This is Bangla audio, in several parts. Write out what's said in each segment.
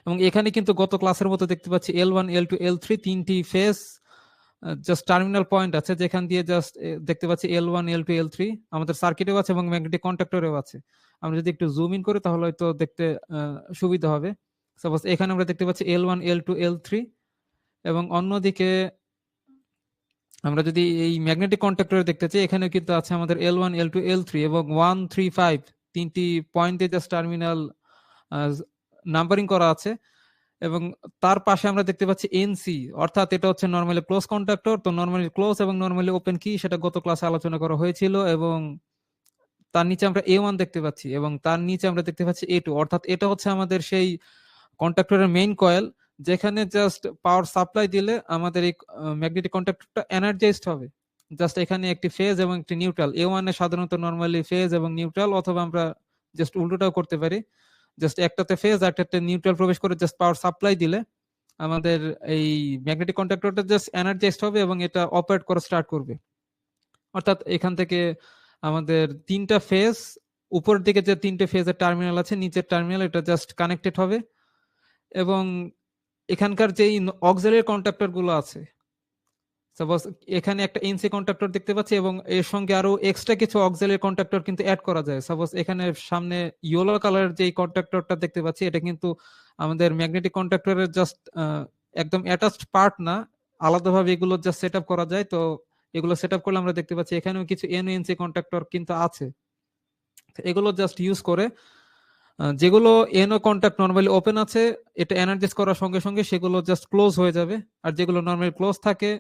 এবং এখানে কিন্তু গত ক্লাসের মতো দেখতে পাচ্ছি L1 L2 L3 তিনটি ফেজ জাস্ট টার্মিনাল পয়েন্ট আছে, যেখান দিয়ে জাস্ট দেখতে পাচ্ছি L1 L2 L3 আমাদের সার্কিটেও আছে এবং ম্যাগনেটিক কন্ডাক্টরেও আছে। আমরা যদি একটু জুম ইন করি তাহলে হয়তো দেখতে সুবিধা হবে। সাপোজ এখানে আমরা দেখতে পাচ্ছি L1 L2 L3, এবং অন্যদিকে আমরা যদি এই ম্যাগনেটিক কন্ডাক্টরে দেখতে চাই, এখানে কিন্তু আছে আমাদের L1 L2 L3 এবং 1 3 5 তিনটি পয়েন্ট দিয়ে জাস্ট টার্মিনাল নাম্বারিং করা আছে। এবং তার পাশে আমরা দেখতে পাচ্ছি এনসি, অর্থাৎ এটা হচ্ছে নরমালি ক্লোজ কন্ডাক্টর। তো নরমালি ক্লোজ এবং নরমালি ওপেন কি সেটা গত ক্লাসে আলোচনা করা হয়েছিল। এবং তার নিচে আমরা A1 দেখতে পাচ্ছি এবং তার নিচে আমরা দেখতে পাচ্ছি A2, অর্থাৎ এটা হচ্ছে আমাদের সেই কন্ডাক্টরের মেইন কয়েল, যেখানে জাস্ট পাওয়ার সাপ্লাই দিলে আমাদের এই ম্যাগনেটিক কন্ডাক্টরটা এনার্জাইজড হবে। জাস্ট এখানে একটি ফেজ এবং একটি নিউট্রাল, A1 এ সাধারণত নরমালি ফেজ এবং নিউট্রাল, অথবা আমরা জাস্ট উল্টোটাও করতে পারি, জাস্ট একটাতে ফেজ আর একটাতে নিউট্রাল প্রবেশ করে জাস্ট পাওয়ার সাপ্লাই দিলে আমাদের এই ম্যাগনেটিক কন্ডাক্টরটা জাস্ট এনার্জাইজড হবে এবং এটা অপারেট করা স্টার্ট করবে। অর্থাৎ এখান থেকে আমাদের তিনটা ফেজ, উপরের দিকে যে তিনটে ফেজের টার্মিনাল আছে, নিচের টার্মিনাল, এটা জাস্ট কানেক্টেড হবে। এবং এখানকার যেই অক্সিলারি কন্ডাক্টর গুলো আছে, সাপোজ এখানে একটা এনসি কন্ডাক্টর দেখতে পাচ্ছি এবং এর সঙ্গে আরো এক্সট্রা কিছু অক্সিলারি কন্ডাক্টর কিন্তু অ্যাড করা যায়। সাপোজ এখানে সামনে ইয়েলো কালারের যে কন্ডাক্টরটা দেখতে পাচ্ছি, এটা কিন্তু আমাদের ম্যাগনেটিক কন্ডাক্টরের জাস্ট একদম অ্যাটাচড পার্ট না, আলাদাভাবে এগুলো জাস্ট সেট আপ করা যায়। তো এগুলো সেট আপ করলে আমরা দেখতে পাচ্ছি এখানেও কিছু এনওএনসি কন্ডাক্টর কিন্তু আছে। এগুলো জাস্ট ইউজ করে যেগুলো এনও কন্ট্যাক্ট নরমালি ওপেন আছে, এটা এনার্জাইজ করার সঙ্গে সঙ্গে সেগুলো জাস্ট ক্লোজ হয়ে যাবে। আর যেগুলো নরমালি ক্লোজ থাকে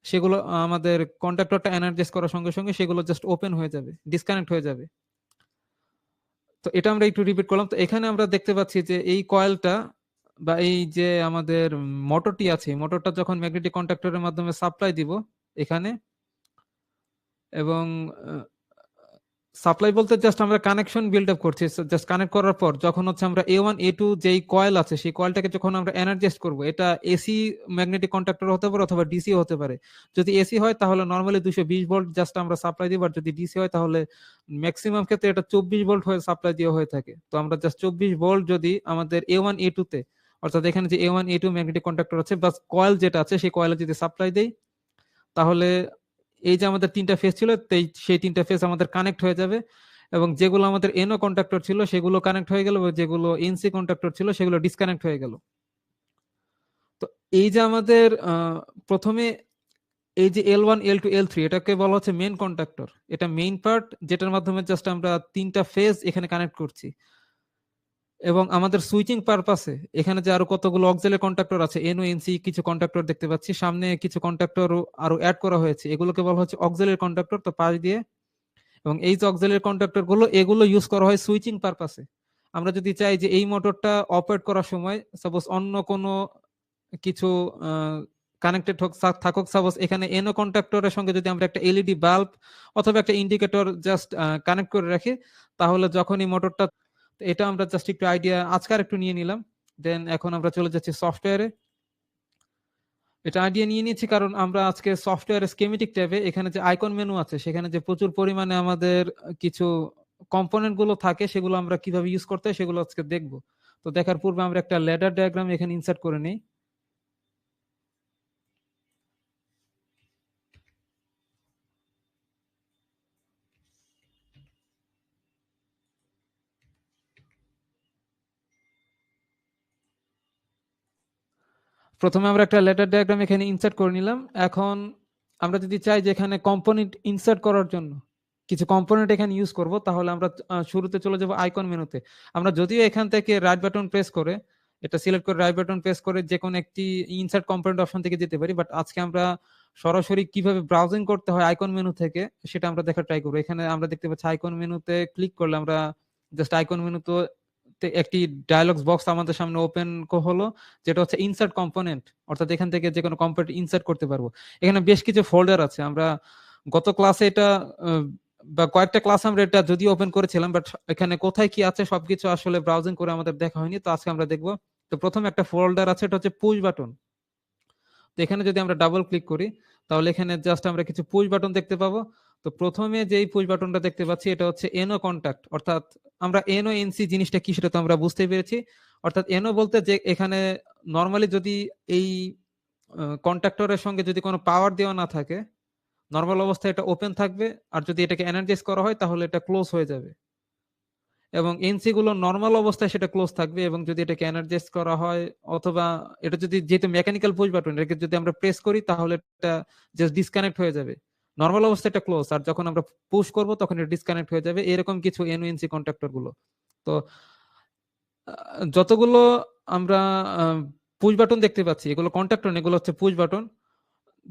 সেগুলো আমাদের কন্ট্যাক্টরটা এনার্জাইজ করার সঙ্গে সঙ্গে সেগুলো জাস্ট ওপেন হয়ে যাবে, ডিসকানেক্ট হয়ে যাবে। তো এটা আমরা একটু রিপিট করলাম। তো এখানে আমরা দেখতে পাচ্ছি যে এই কয়েলটা বা এই যে আমাদের মোটরটি আছে, মোটরটা যখন ম্যাগনেটিক কন্ট্যাক্টরের মাধ্যমে সাপ্লাই দিব এখানে, এবং সাপ্লাই বলতে জাস্ট আমরা কানেকশন বিল্ড আপ করছি। জাস্ট কানেক্ট করার পর যখন হচ্ছে আমরা A1 A2 যেই কয়েল আছে সেই কয়েলটাকে যখন আমরা এনার্জাইজ করব, এটা এসি ম্যাগনেটিক কন্ডাক্টর হতে পারে অথবা ডিসি হতে পারে। যদি এসি হয় তাহলে নরমালি 220 ভোল্ট জাস্ট আমরা সাপ্লাই দিব, আর যদি ডিসি হয় তাহলে ম্যাক্সিমাম ক্ষেত্রে এটা 24 ভোল্ট হয়ে সাপ্লাই দেওয়া হয়ে থাকে। তো আমরা জাস্ট 24 ভোল্ট যদি আমাদের A1 A2 তে, অর্থাৎ এখানে যে A1 A2 ম্যাগনেটিক কন্ডাক্টর আছে বা কয়েল যেটা আছে সেই কয়েলে যদি সাপ্লাই দেই, তাহলে এই যে আমাদের তিনটা ফেজ ছিল সেই তিনটা ফেজ আমাদের কানেক্ট হয়ে যাবে। এবং যেগুলো আমাদের এনও কন্ডাক্টর ছিল সেগুলো কানেক্ট হয়ে গেল, যেগুলো এনসি কন্ডাক্টর ছিল সেগুলো ডিসকানেক্ট হয়ে গেল। তো এই যে আমাদের প্রথমে এই যে L1 L2 L3 এটাকে বলা হচ্ছে মেইন কন্ডাক্টর, এটা মেইন পার্ট যেটার মাধ্যমে জাস্ট আমরা তিনটা ফেজ এখানে কানেক্ট করছি। এবং আমাদের সুইচিং পারপাসে এখানে যে আরো কতগুলো অক্সিলারি কন্ডাক্টর আছে, এনও এনসি কিছু কন্ডাক্টর দেখতে পাচ্ছি, সামনে কিছু কন্ডাক্টর আরো অ্যাড করা হয়েছে, এগুলোকে বলা হচ্ছে অক্সিলারি কন্ডাক্টর। তো পাশ দিয়ে, এবং এই যে অক্সিলারি কন্ডাক্টর গুলো এগুলো ইউজ করা হয় সুইচিং পারপাসে। আমরা যদি চাই যে এই মোটরটা অপারেট করার সময় সাপোজ অন্য কোনো কিছু কানেক্টেড থাকুক, সাপোজ এখানে এনও কন্ডাক্টরের সঙ্গে যদি আমরা একটা এলইডি বাল্ব অথবা একটা ইন্ডিকেটর জাস্ট কানেক্ট করে রাখি, তাহলে যখন এই মোটরটা, এটা আমরা জাস্ট একটু আইডিয়া আজকার একটু নিয়ে নিলাম। দেন এখন আমরা চলে যাচ্ছি সফটওয়্যারে। এটা আইডিয়া নিয়ে নিয়েছি কারণ আমরা আজকে সফটওয়্যার স্কিমেটিক ট্যাবে এখানে যে আইকন মেনু আছে সেখানে যে প্রচুর পরিমাণে আমাদের কিছু কম্পোনেন্ট গুলো থাকে সেগুলো আমরা কিভাবে ইউজ করতে হয় সেগুলো আজকে দেখবো। তো দেখার পূর্বে আমরা একটা ল্যাডার ডায়াগ্রাম এখানে ইনসার্ট করে নিই। প্রথমে আমরা একটা ল্যাডার ডায়াগ্রাম এখানে ইনসার্ট করে নিলাম। এখন আমরা যদি চাই যে এখানে কম্পোনেন্ট ইনসার্ট করার জন্য কিছু কম্পোনেন্ট এখানে ইউজ করব, তাহলে আমরা শুরুতে চলে যাব আইকন মেনুতে। আমরা যদিও এখান থেকে রাইট বাটন প্রেস করে, এটা সিলেক্ট করে রাইট বাটন প্রেস করে যে কোনো একটি ইনসার্ট কম্পোনেন্ট অপশন থেকে যেতে পারি, বাট আজকে আমরা সরাসরি কিভাবে ব্রাউজিং করতে হয় আইকন মেনু থেকে সেটা আমরা দেখার ট্রাই করবো। এখানে আমরা দেখতে পাচ্ছি আইকন মেনুতে ক্লিক করলে আমরা জাস্ট আইকন মেনুতে একটি ডায়ালগস বক্স আমাদের সামনে ওপেন হলো, যেটা হচ্ছে ইনসার্ট কম্পোনেন্ট, অর্থাৎ এখান থেকে যে কোনো কম্পোনেন্ট ইনসার্ট করতে পারবো। এখানে বেশ কিছু ফোল্ডার আছে, আমরা গত ক্লাসে এটা বা কয়েকটা ক্লাস আমরা এটা যদিও ওপেন করেছিলাম, বাট এখানে কোথায় কি আছে সবকিছু আসলে ব্রাউজিং করে আমাদের দেখা হয়নি। তো আজকে আমরা দেখবো। তো প্রথমে একটা ফোল্ডার আছে, এটা হচ্ছে পুশ বাটন। তো এখানে যদি আমরা ডাবল ক্লিক করি তাহলে এখানে জাস্ট আমরা কিছু পুশ বাটন দেখতে পাবো। তো প্রথমে যেই পুশ বাটনটা দেখতে পাচ্ছি এটা হচ্ছে এনও কন্টাক্ট, অর্থাৎ আমরা এনও এনসি জিনিসটা কি সেটা তো আমরা বুঝতে পেরেছি। অর্থাৎ এনও বলতে যে এখানে নর্মালি যদি এই কন্ট্যাক্টরের সঙ্গে যদি কোনো পাওয়ার দেওয়া না থাকে, নর্মাল অবস্থায় এটা ওপেন থাকবে, আর যদি এটাকে এনার্জাইজ করা হয় তাহলে এটা ক্লোজ হয়ে যাবে। এবং এনসি গুলো নর্মাল অবস্থায় সেটা ক্লোজ থাকবে, এবং যদি এটাকে এনার্জাইজ করা হয় অথবা এটা যদি, যেহেতু মেকানিক্যাল পুশ বাটন, এটাকে যদি আমরা প্রেস করি তাহলে এটা জাস্ট ডিসকানেক্ট হয়ে যাবে। নর্মাল অবস্থায় এটা ক্লোজ, আর যখন আমরা পুশ করব তখন এটা ডিসকানেক্ট হয়ে যাবে। এরকম কিছু এনওএনসি কন্ট্যাক্টর গুলো। তো যতগুলো আমরা পুশ বাটন দেখতে পাচ্ছি এগুলো কন্ট্যাক্টর, এগুলো হচ্ছে পুশ বাটন।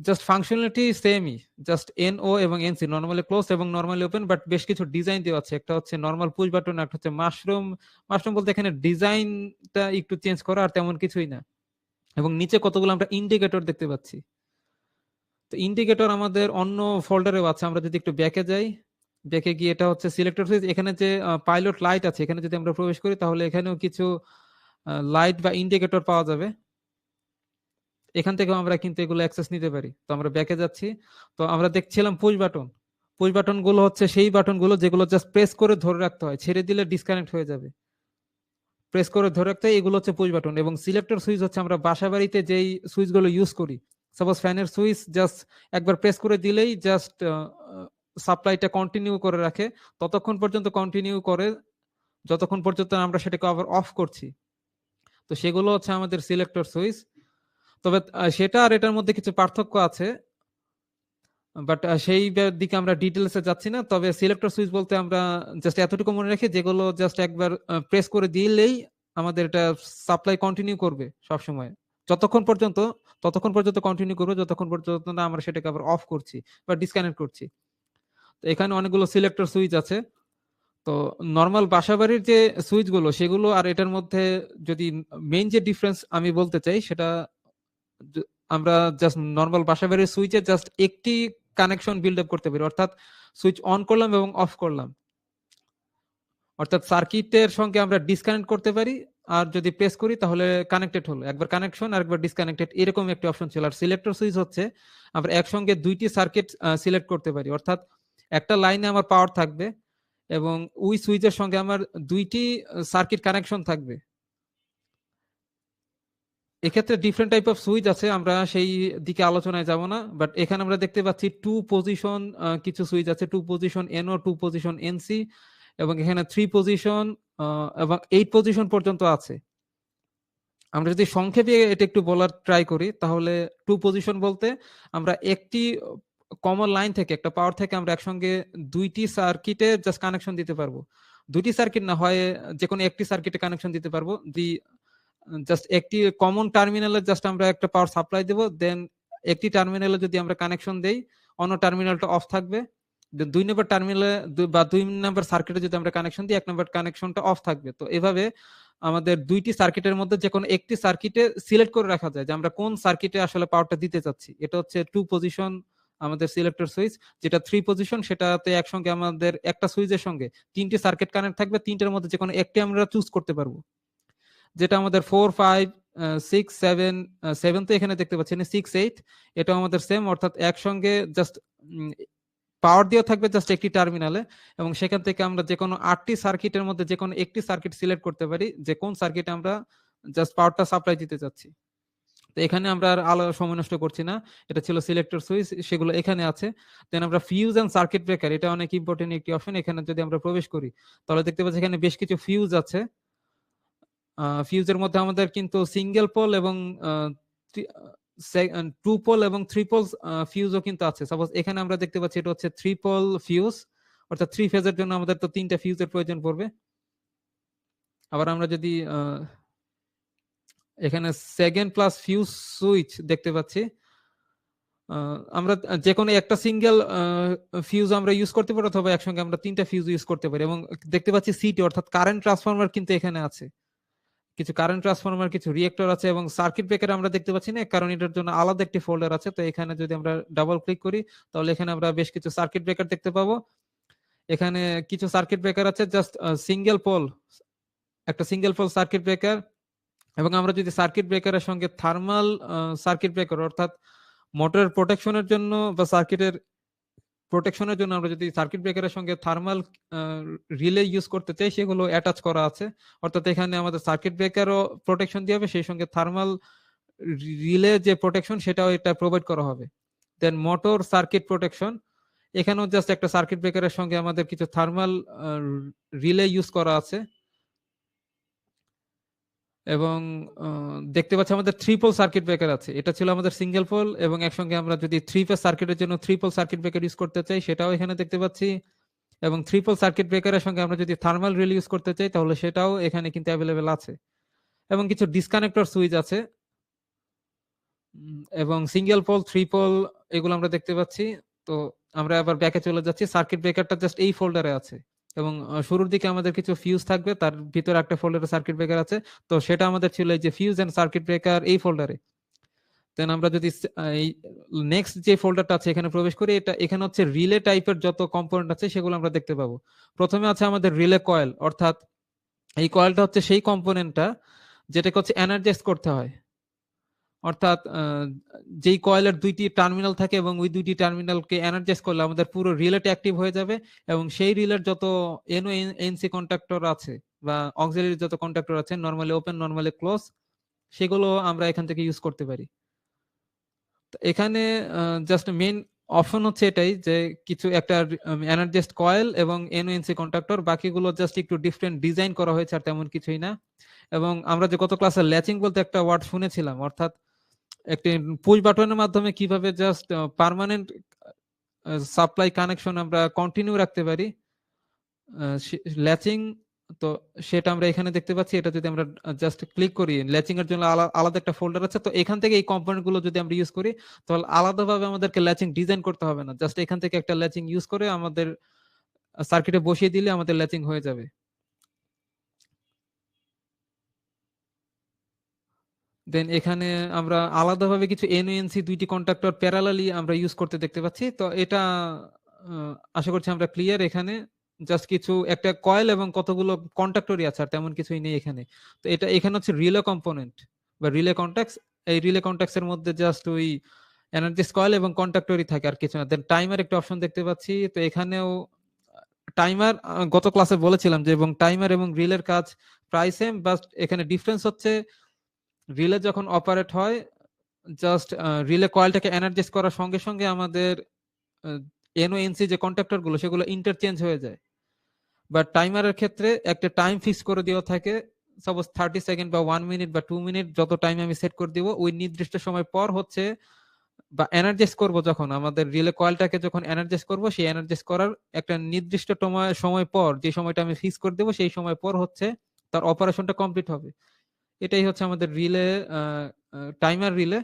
জাস্ট ফাংশনালিটি সেমই, জাস্ট এনও এবং এনসি নরমালি ক্লোজ এবং নরমালি ওপেন, বাট বেশ কিছু ডিজাইন দেওয়া আছে। একটা হচ্ছে নরমাল পুশ বাটন, একটা হচ্ছে মাশরুম। মাশরুম বলতে এখানে ডিজাইনটা একটু চেঞ্জ করা, আর তেমন কিছুই না। এবং নিচে কতগুলো আমরা ইন্ডিকেটর দেখতে পাচ্ছি। তো ইন্ডিকেটর আমাদের অন্য ফোল্ডারেও আছে। আমরা যদি একটু ব্যাকে যাই, ব্যাকে গিয়ে এটা হচ্ছে সিলেক্টর সুইচ, এখানে যে পাইলট লাইট আছে এখানে যদি আমরা প্রবেশ করি তাহলে এখানেও কিছু লাইট বা ইন্ডিকেটর পাওয়া যাবে। এখান থেকেও আমরা কিন্তু এগুলো অ্যাক্সেস নিতে পারি। তো আমরা ব্যাকে যাচ্ছি, তো আমরা দেখছিলাম পুশ বাটন। পুশ বাটন গুলো হচ্ছে সেই বাটন গুলো যেগুলো জাস্ট প্রেস করে ধরে রাখতে হয়, ছেড়ে দিলে ডিসকানেক্ট হয়ে যাবে। প্রেস করে ধরে রাখতে হয়, এগুলো হচ্ছে পুশ বাটন। এবং সিলেক্টর সুইচ হচ্ছে আমরা বাসা বাড়িতে যেই সুইচ গুলো ইউজ করি, সাপোজ ফ্যানের সুইচ, জাস্ট একবার প্রেস করে দিলেই জাস্ট সাপ্লাইটা কন্টিনিউ করে রাখে, ততক্ষণ পর্যন্ত কন্টিনিউ করে যতক্ষণ পর্যন্ত আমরা সেটাকে আবার অফ করছি। তো সেগুলো হচ্ছে আমাদের সিলেক্টর সুইচ। তবে সেটা আর এটার মধ্যে কিছু পার্থক্য আছে, বাট সেই দিকে আমরা ডিটেলসে যাচ্ছি না। তবে সিলেক্টর সুইচ বলতে আমরা জাস্ট এতটুকু মনে রাখি, যেগুলো জাস্ট একবার প্রেস করে দিলেই আমাদের এটা সাপ্লাই কন্টিনিউ করবে সবসময়, ততক্ষণ পর্যন্ত কন্টিনিউ করবে যতক্ষণ পর্যন্ত না আমরা সেটাকে আবার অফ করছি বা ডিসকানেক্ট করছি। তো এখানে অনেকগুলো সিলেক্টর সুইচ আছে। তো নর্মাল বাসাবাড়ির যে সুইচ গুলো সেগুলো আর এটার মধ্যে যদি মেইন যে ডিফারেন্স আমি বলতে চাই, সেটা আমরা জাস্ট নর্মাল বাসাবাড়ির সুইচে জাস্ট একটি কানেকশন বিল্ড আপ করতে পারি, অর্থাৎ সুইচ অন করলাম এবং অফ করলাম, অর্থাৎ সার্কিটের সঙ্গে আমরা ডিসকানেক্ট করতে পারি, আর যদি প্রেস করি তাহলে কানেক্টেড হলো, একবার কানেকশন আর একবার ডিসকানেক্টেড, এরকম একটা অপশন ছিল। আর সিলেক্টর সুইচ হচ্ছে আমরা একসঙ্গে দুইটি সার্কিট সিলেক্ট করতে পারি, অর্থাৎ একটা লাইনে আমার পাওয়ার থাকবে এবং ওই সুইচের সঙ্গে আমার দুইটি সার্কিট কানেকশন থাকবে। এক্ষেত্রে ডিফারেন্ট টাইপ অফ সুইচ আছে, আমরা সেই দিকে আলোচনায় যাব না। বাট এখানে আমরা দেখতে পাচ্ছি টু পজিশন কিছু সুইচ আছে, two position NO, two position NC, এবং এখানে 3 পজিশন এবং 8 পজিশন পর্যন্ত আছে। আমরা যদি সংক্ষেপে এটা একটু বলার ট্রাই করি তাহলে টু পজিশন বলতে আমরা একটি কমন লাইন থেকে, একটা পাওয়ার থেকে আমরা একসঙ্গে দুইটি সার্কিটে জাস্ট কানেকশন দিতে পারবো। দুইটি সার্কিট না হয় যে কোনো একটি সার্কিটে কানেকশন দিতে পারবো। জাস্ট একটি কমন টার্মিনালে জাস্ট আমরা একটা পাওয়ার সাপ্লাই দেব, দেন একটি টার্মিনালে যদি আমরা কানেকশন দেই অন্য টার্মিনালটা অফ থাকবে। দুই নম্বর টার্মিনালে বা 2 নম্বর সার্কিটে যদি আমরা কানেকশন দিই 1 নম্বর কানেকশনটা অফ থাকবে। তো এভাবে আমাদের দুইটি সার্কিটের মধ্যে যে কোনো একটি সার্কিটে সিলেক্ট করে রাখা যায় যে আমরা কোন সার্কিটে আসলে পাওয়ারটা দিতে চাচ্ছি। এটা হচ্ছে টু পজিশন আমাদের সিলেক্টর সুইচ। যেটা 3 পজিশন সেটাতে একসঙ্গে আমাদের একটা সুইচের সঙ্গে তিনটি সার্কিট কানেক্ট থাকবে, তিনটার মধ্যে যে কোনো একটি আমরা চুজ করতে পারবো। যেটা আমাদের 4, 5, 6, 7, 7 তো এখানে দেখতে পাচ্ছেন, 6, 8 এটা আমাদের সেম, অর্থাৎ একসঙ্গে জাস্ট পাওয়ার দেওয়া থাকবে জাস্ট একটি টার্মিনালে, এবং সেখান থেকে আমরা যে কোনো 8টি সার্কিটের মধ্যে যে কোনো একটি সার্কিট সিলেক্ট করতে পারি যে কোন সার্কিটে আমরা জাস্ট পাওয়ারটা সাপ্লাই দিতে চাচ্ছি। তো এখানে আমরা আর আলাদা সময় নষ্ট করছি না, এটা ছিল সিলেক্টর সুইচ, সেগুলো এখানে আছে। দেন আমরা ফিউজ এন্ড সার্কিট ব্রেকার, এটা অনেক ইম্পর্টেন্ট একটি অপশন। এখানে যদি আমরা প্রবেশ করি তাহলে দেখতে পাচ্ছি এখানে বেশ কিছু ফিউজ আছে। ফিউজের মধ্যে আমাদের কিন্তু সিঙ্গেল পোল এবং টু পোল এবং থ্রি পোল ফিউজও কিন্তু আছে। সাপোজ এখানে আমরা দেখতে পাচ্ছি এটা হচ্ছে 3 পোল ফিউজ, অর্থাৎ 3 ফেজের জন্য আমাদের তো 3টা ফিউজের প্রয়োজন পড়বে। আবার আমরা যদি এখানে সেকেন্ড প্লাস ফিউজ সুইচ দেখতে পাচ্ছি, আমরা যে কোনো একটা সিঙ্গেল ফিউজ আমরা ইউজ করতে পারি অথবা একসঙ্গে আমরা 3টা ফিউজ ইউজ করতে পারি। এবং দেখতে পাচ্ছি সিটি অর্থাৎ কারেন্ট ট্রান্সফরমার কিন্তু এখানে আছে, কিছু কারেন্ট ট্রান্সফরমার, কিছু রিয়েক্টর আছে, এবং সার্কিট ব্রেকার আমরা দেখতে পাচ্ছি না কারণ এটার জন্য আলাদা একটি ফোল্ডার আছে। তো এখানে যদি আমরা ডাবল ক্লিক করি তাহলে এখানে আমরা বেশ কিছু সার্কিট ব্রেকার দেখতে পাবো। এখানে কিছু সার্কিট ব্রেকার আছে জাস্ট সিঙ্গেল পোল, একটা সিঙ্গেল পোল সার্কিট ব্রেকার। এবং আমরা যদি সার্কিট ব্রেকারের সঙ্গে থার্মাল সার্কিট ব্রেকার অর্থাৎ মোটরের প্রোটেকশনের জন্য বা সার্কিটের প্রোটেকশনের জন্য আমরা যদি সার্কিট ব্রেকারের সঙ্গে থার্মাল রিলে ইউজ করতে চাই, সেগুলো অ্যাটাচ করা আছে। অর্থাৎ এখানে আমাদের সার্কিট ব্রেকারও প্রোটেকশন দিয়ে হবে, সেই সঙ্গে থার্মাল রিলে যে প্রোটেকশন সেটাও এটা প্রোভাইড করা হবে। দেন মোটর সার্কিট প্রোটেকশন, এখানেও জাস্ট একটা সার্কিট ব্রেকারের সঙ্গে আমাদের কিছু থার্মাল রিলে ইউজ করা আছে। এবং দেখতে পাচ্ছি আমাদের 3 পোল সার্কিট ব্রেকার আছে। এটা ছিল আমাদের সিঙ্গেল পোল, এবং একসঙ্গে আমরা যদি 3 ফেজ সার্কিটের জন্য 3 পোল সার্কিট ব্রেকার ইউজ করতে চাই সেটাও এখানে দেখতে পাচ্ছি। এবং 3 পোল সার্কিট ব্রেকারের সঙ্গে আমরা যদি থার্মাল রিলে ইউজ করতে চাই তাহলে সেটাও এখানে কিন্তু অ্যাভেলেবেল আছে। এবং কিছু ডিসকানেক্টর সুইচ আছে, এবং সিঙ্গেল পোল 3 পোল এগুলো আমরা দেখতে পাচ্ছি। তো আমরা আবার ব্যাকে চলে যাচ্ছি। সার্কিট ব্রেকারটা জাস্ট এই ফোল্ডারে আছে, এবং শুরুর দিকে আমাদের কিছু ফিউজ থাকবে, তার ভিতরে একটা ফোল্ডারে সার্কিট ব্রেকার আছে। তো সেটা আমাদের ছিল এই যে ফিউজ এন্ড সার্কিট ব্রেকার এই ফোল্ডারে। দেন আমরা যদি এই নেক্সট যে ফোল্ডারটা আছে এখানে প্রবেশ করি, এটা এখানে হচ্ছে রিলে টাইপের যত কম্পোনেন্ট আছে সেগুলো আমরা দেখতে পাবো। প্রথমে আছে আমাদের রিলে কয়েল, অর্থাৎ এই কয়েলটা হচ্ছে সেই কম্পোনেন্টটা যেটাকে হচ্ছে এনার্জাইজ করতে হয়। অর্থাৎ যেই কয়েলের 2টি টার্মিনাল থাকে এবং ওই 2টি টার্মিনালকে এনার্জাইজ করলে আমাদের পুরো রিলেটা অ্যাক্টিভ হয়ে যাবে, এবং সেই রিলের যত এনও এনসি কন্ডাক্টর আছে বা অক্সিলারি যত কন্ডাক্টর আছে, নরমালি ওপেন নরমালি ক্লোজ, সেগুলো আমরা এখান থেকে ইউজ করতে পারি। এখানে জাস্ট মেইন অপশন হচ্ছে এটাই যে কিছু একটা এনার্জাইজড কয়েল এবং এনওএনসি কন্ডাক্টর, বাকিগুলো জাস্ট একটু ডিফারেন্ট ডিজাইন করা হয়েছে, আর তেমন কিছুই না। এবং আমরা যে গত ক্লাসে ল্যাচিং বলতে একটা ওয়ার্ড শুনেছিলাম, অর্থাৎ একটি পুশ বাটনের মাধ্যমে কিভাবে জাস্ট পার্মানেন্ট সাপ্লাই কানেকশন আমরা কন্টিনিউ রাখতে পারি, ল্যাচিং। তো সেটা আমরা এখানে দেখতে পাচ্ছি। এটা যদি আমরা জাস্ট ক্লিক করি, ল্যাচিং এর জন্য আলাদা একটা ফোল্ডার আছে। তো এখান থেকে এই কম্পোনেন্ট গুলো যদি আমরা ইউজ করি তাহলে আলাদাভাবে আমাদেরকে ল্যাচিং ডিজাইন করতে হবে না, জাস্ট এখান থেকে একটা ল্যাচিং ইউজ করে আমাদের সার্কিটে বসিয়ে দিলে আমাদের ল্যাচিং হয়ে যাবে। দেন এখানে আমরা আলাদাভাবে কিছু এনওএনসি 2টি কন্ডাক্টর প্যারালালি আমরা ইউজ করতে দেখতে পাচ্ছি। তো এটা আশা করছি আমরা ক্লিয়ার। এখানে জাস্ট কিছু একটা কয়েল এবং কতগুলো কন্ডাক্টরই আছে, আর তেমন কিছুই নেই এখানে। তো এটা এখানে হচ্ছে রিলে কম্পোনেন্ট বা রিলে কন্টাক্টস। এই রিলে কন্টাক্টস এর মধ্যে জাস্ট ওই এনার্জি কয়েল এবং কন্ডাক্টরই থাকে, আর কিছু না। দেন টাইমার একটা অপশন দেখতে পাচ্ছি। তো এখানেও টাইমার গত ক্লাসে বলেছিলাম যে, এবং টাইমার এবং রিলের কাজ প্রায় সেম, বাট এখানে ডিফারেন্স হচ্ছে রিলে যখন অপারেট হয় জাস্ট রিলে কয়েলটাকে এনার্জাইজ করার সঙ্গে সঙ্গে আমাদের এনওএনসি যে কন্ডাক্টর গুলো সেগুলো ইন্টারচেঞ্জ হয়ে যায়। বাট টাইমারের ক্ষেত্রে একটা টাইম ফিক্স করে দেওয়া থাকে, সাপোজ 30 সেকেন্ড বা 1 মিনিট বা 2 মিনিট, যত টাইম আমি সেট করে দিব ওই নির্দিষ্ট সময় পর হচ্ছে, বা এনার্জাইজ করব যখন আমাদের রিলে কয়েলটাকে যখন এনার্জাইজ করব, সেই এনার্জাইজ করার একটা নির্দিষ্ট সময় পর, যে সময়টা আমি ফিক্স করে দেব সেই সময় পর হচ্ছে তার অপারেশনটা কমপ্লিট হবে। এটাই হচ্ছে আমাদের রিলে, টাইমার রিলে।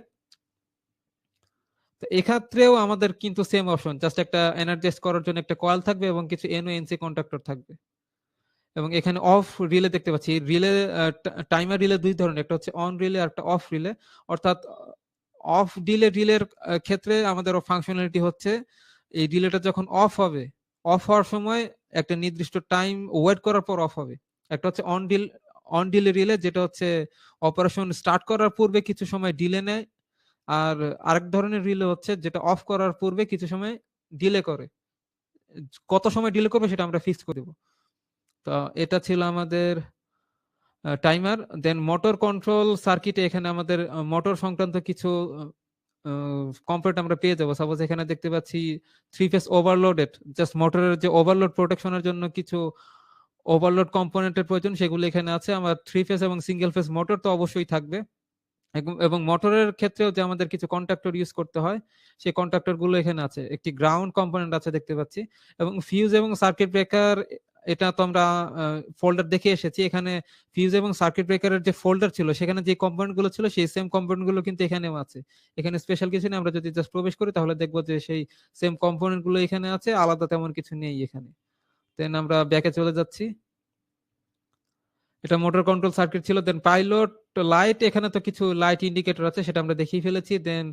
তো এক্ষেত্রেও আমাদের কিন্তু সেম অপশন, জাস্ট একটা এনার্জাইজ করার জন্য একটা কয়েল থাকবে এবং কিছু এনওএনসি কন্ডাক্টর থাকবে। এবং এখানে অফ রিলে দেখতে পাচ্ছি। রিলে টাইমার রিলে দুই ধরনের, একটা হচ্ছে অন রিলে আর একটা অফ রিলে। অর্থাৎ অফ রিলের ক্ষেত্রে আমাদের ফাংশনালিটি হচ্ছে এই রিলেটা যখন অফ হবে, অফ হওয়ার সময় একটা নির্দিষ্ট টাইম ওয়েট করার পর অফ হবে। একটা হচ্ছে অন ডিলে রিলে, যেটা হচ্ছে অপারেশন স্টার্ট করার পূর্বে কিছু সময় ডিলে নেয়। আর আরেক ধরনের রিলে হচ্ছে যেটা অফ করার পূর্বে কিছু সময় ডিলে করে। কত সময় ডিলে করবে সেটা আমরা ফিক্স করে দেব। তো এটা ছিল আমাদের টাইমার। দেন মোটর কন্ট্রোল সার্কিটে এখানে আমাদের মোটর সংক্রান্ত কিছু কম্পোনেন্ট আমরা পেয়ে যাবো। সাপোজ এখানে দেখতে পাচ্ছি 3 ফেজ ওভারলোডেড, জাস্ট মোটরের যে ওভারলোড প্রোটেকশনের জন্য কিছু ওভারলোড কম্পোনেন্টের প্রয়োজন, সেগুলো এখানে আছে। আমার 3 ফেজ এবং সিঙ্গেল ফেজ মোটর তো অবশ্যই থাকবে, এবং মোটরের ক্ষেত্রেও যে আমাদের কিছু কন্ট্রাক্টর ইউজ করতে হয় সেই কন্ট্রাক্টর গুলো এখানে আছে। একটি গ্রাউন্ড কম্পোনেন্ট আছে দেখতে পাচ্ছি, এবং ফিউজ এবং সার্কিট ব্রেকার, এটা তো আমরা ফোল্ডার দেখে এসেছি। এখানে ফিউজ এবং সার্কিট ব্রেকারের যে ফোল্ডার ছিল সেখানে যে কম্পোনেন্ট গুলো ছিল সেই সেম কম্পোনেন্ট গুলো কিন্তু এখানেও আছে। এখানে স্পেশাল কিছু নেই, আমরা যদি জাস্ট প্রবেশ করি তাহলে দেখবো যে সেই সেম কম্পোনেন্ট গুলো এখানে আছে, আলাদা তেমন কিছু নেই এখানে। দেন আমরা ব্যাকে চলে যাচ্ছি। এটা মোটর কন্ট্রোল সার্কিট ছিল। দেন পাইলট লাইট, এখানে তো কিছু লাইট ইন্ডিকেটর আছে সেটা আমরা দেখিয়ে ফেলেছি। দেন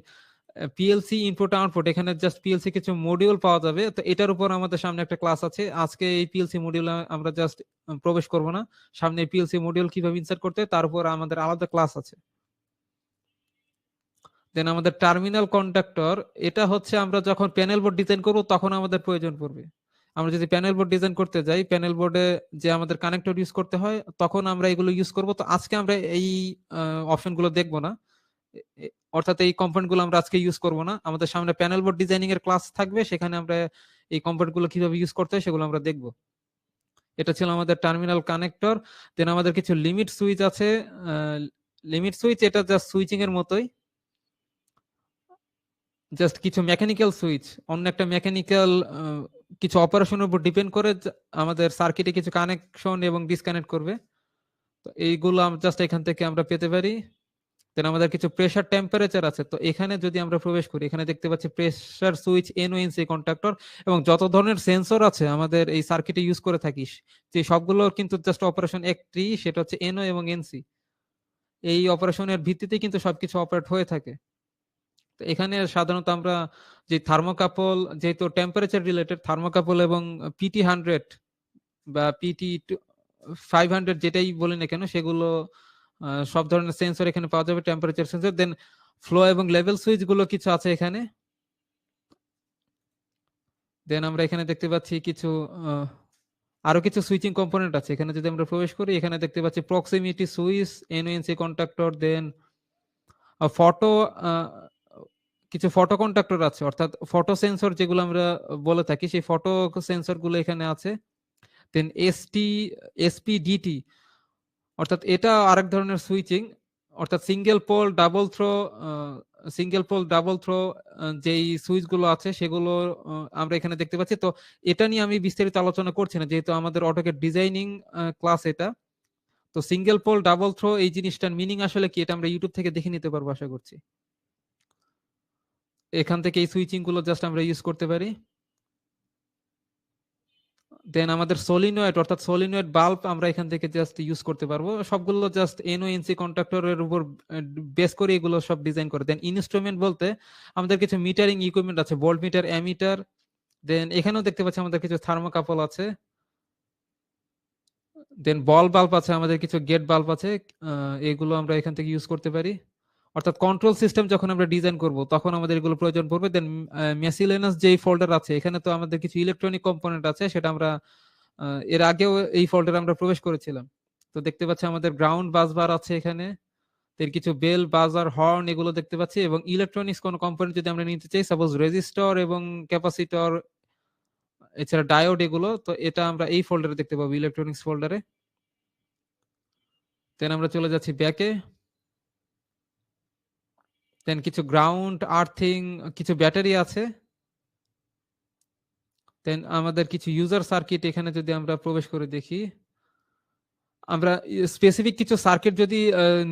পিএলসি ইনপুট আউটপুট, এখানে জাস্ট পিএলসি কিছু মডিউল পাওয়া যাবে। তো এটার উপর আমাদের সামনে একটা ক্লাস আছে। আজকে এই পিএলসি মডিউল আমরা জাস্ট প্রবেশ করব না, সামনে পিএলসি মডিউল কিভাবে ইনসার্ট করতে হয় তার উপর আমাদের আলাদা ক্লাস আছে। দেন আমাদের টার্মিনাল কন্ডাক্টর, এটা হচ্ছে আমরা যখন প্যানেল বোর্ড ডিজাইন করব তখন আমাদের প্রয়োজন পড়বে। আমরা যদি প্যানেল বোর্ড ডিজাইন করতে যাই, প্যানেল বোর্ডে যে আমাদের কানেক্টর ইউজ করতে হয়, তখন আমরা এগুলো ইউজ করব। তো আজকে আমরা এই অপশনগুলো দেখবো না, অর্থাৎ এই কম্পোনেন্ট গুলো আমরা আজকে ইউজ করব না। আমাদের সামনে প্যানেল বোর্ড ডিজাইনিং এর ক্লাস থাকবে, সেখানে আমরা এই কম্পোনেন্ট গুলো কিভাবে ইউজ করতে হয় সেগুলো আমরা দেখব। এটা ছিল আমাদের টার্মিনাল কানেক্টর। দেন আমাদের কিছু লিমিট সুইচ আছে। লিমিট সুইচ এটা জাস্ট সুইচিং এর মতোই, জাস্ট কিছু মেকানিক্যাল সুইচ অন্য একটা মেকানিক্যাল কিছু অপারেশনের উপর ডিপেন্ড করে আমাদের সার্কিটে কিছু কানেকশন এবং ডিসকানেক্ট করবে। তো এইগুলো জাস্ট এখান থেকে আমরা পেতে পারি। দেন আমাদের কিছু প্রেসার টেম্পারেচার আছে। তো এখানে যদি আমরা প্রবেশ করি, এখানে দেখতে পাচ্ছি প্রেসার সুইচ, এনওএনসি কন্ট্রাক্টর এবং যত ধরনের সেন্সর আছে আমাদের এই সার্কিটে ইউজ করে থাকিস, যে সবগুলোর কিন্তু জাস্ট অপারেশন একটি, সেটা হচ্ছে এনও এবং এনসি। এই অপারেশনের ভিত্তিতে কিন্তু সবকিছু অপারেট হয়ে থাকে। তো এখানে সাধারণত আমরা যে থার্মোকাপল, যেহেতু টেম্পারেচার রিলেটেড, থার্মোকাপল এবং পিটি 100 বা পিটি 500 যেটাই বলি না কেন, সেগুলো সব ধরনের সেন্সর এখানে পাওয়া যাবে, টেম্পারেচার সেন্সর। দেন ফ্লো এবং লেভেল সুইচ গুলো কিছু আছে এখানে। দেন আমরা এখানে দেখতে পাচ্ছি কিছু আরো কিছু সুইচিং কম্পোনেন্ট আছে। এখানে যদি আমরা প্রবেশ করি, এখানে দেখতে পাচ্ছি প্রক্সিমিটি সুইচ, এনওএনসি কন্ট্রাক্টর, দেন ফটো, কিছু ফটো কন্ট্রাক্টর আছে, অর্থাৎ ফটো সেন্সর যেগুলো আমরা বলে থাকি, সেই ফটো সেন্সর গুলো এখানে আছে। দেন এসপিডিটি, অর্থাৎ এটা আরেক ধরনের সুইচিং, অর্থাৎ সিঙ্গেল পোল ডাবল থ্রো যেই সুইচ গুলো আছে সেগুলো আমরা এখানে দেখতে পাচ্ছি। তো এটা নিয়ে আমি বিস্তারিত আলোচনা করছি না, যেহেতু আমাদের অটোক্যাড ডিজাইনিং ক্লাস এটা। তো সিঙ্গেল পোল ডাবল থ্রো এই জিনিসটার মিনিং আসলে কি, এটা আমরা ইউটিউব থেকে দেখে নিতে পারবো আশা করছি। এখান থেকে এই সুইচিং গুলো জাস্ট আমরা ইউজ করতে পারি। দেন আমাদের সলিনয়েড, অর্থাৎ সলিনয়েড বাল্ব আমরা এখান থেকে জাস্ট ইউজ করতে পারবো। সবগুলো জাস্ট এনওএনসি কন্ট্রাক্টরের উপর বেস করে এগুলো সব ডিজাইন করে। দেন ইনস্ট্রুমেন্ট বলতে আমাদের কিছু মিটারিং ইকুইপমেন্ট আছে, ভোল্ট মিটার, অ্যামিটার। দেন এখানেও দেখতে পাচ্ছি আমাদের কিছু থার্মোকাপল আছে। দেন বল বাল্ব আছে, আমাদের কিছু গেট বাল্ব আছে। এগুলো আমরা এখান থেকে ইউজ করতে পারি। অর্থাৎ কন্ট্রোল সিস্টেম যখন আমরা ডিজাইন করব তখন আমাদের এগুলো প্রয়োজন পড়বে। দেন মেসিলেনাস যেই ফোল্ডার আছে, এখানে তো আমাদের কিছু ইলেকট্রনিক কম্পোনেন্ট আছে, সেটা আমরা এর আগেও এই ফোল্ডারে আমরা প্রবেশ করেছিলাম। তো দেখতে পাচ্ছি আমাদের গ্রাউন্ড বাসবার আছে এখানে, এর কিছু বেল, বাজার, হর্ন এগুলো দেখতে পাচ্ছি। এবং ইলেকট্রনিক্স কোন কম্পোনেন্ট যদি আমরা নিতে চাই, সাপোজ রেজিস্টর এবং ক্যাপাসিটর, এছাড়া ডায়োড, এগুলো তো এটা আমরা এই ফোল্ডারে দেখতে পাবো, ইলেকট্রনিক্স ফোল্ডারে। দেন আমরা চলে যাচ্ছি ব্যাকে। দেন কিছু গ্রাউন্ড, আর্থিং, কিছু ব্যাটারি আছে। দেন আমাদের কিছু ইউজার সার্কিট, এখানে যদি আমরা প্রবেশ করে দেখি, আমরা স্পেসিফিক কিছু সার্কিট যদি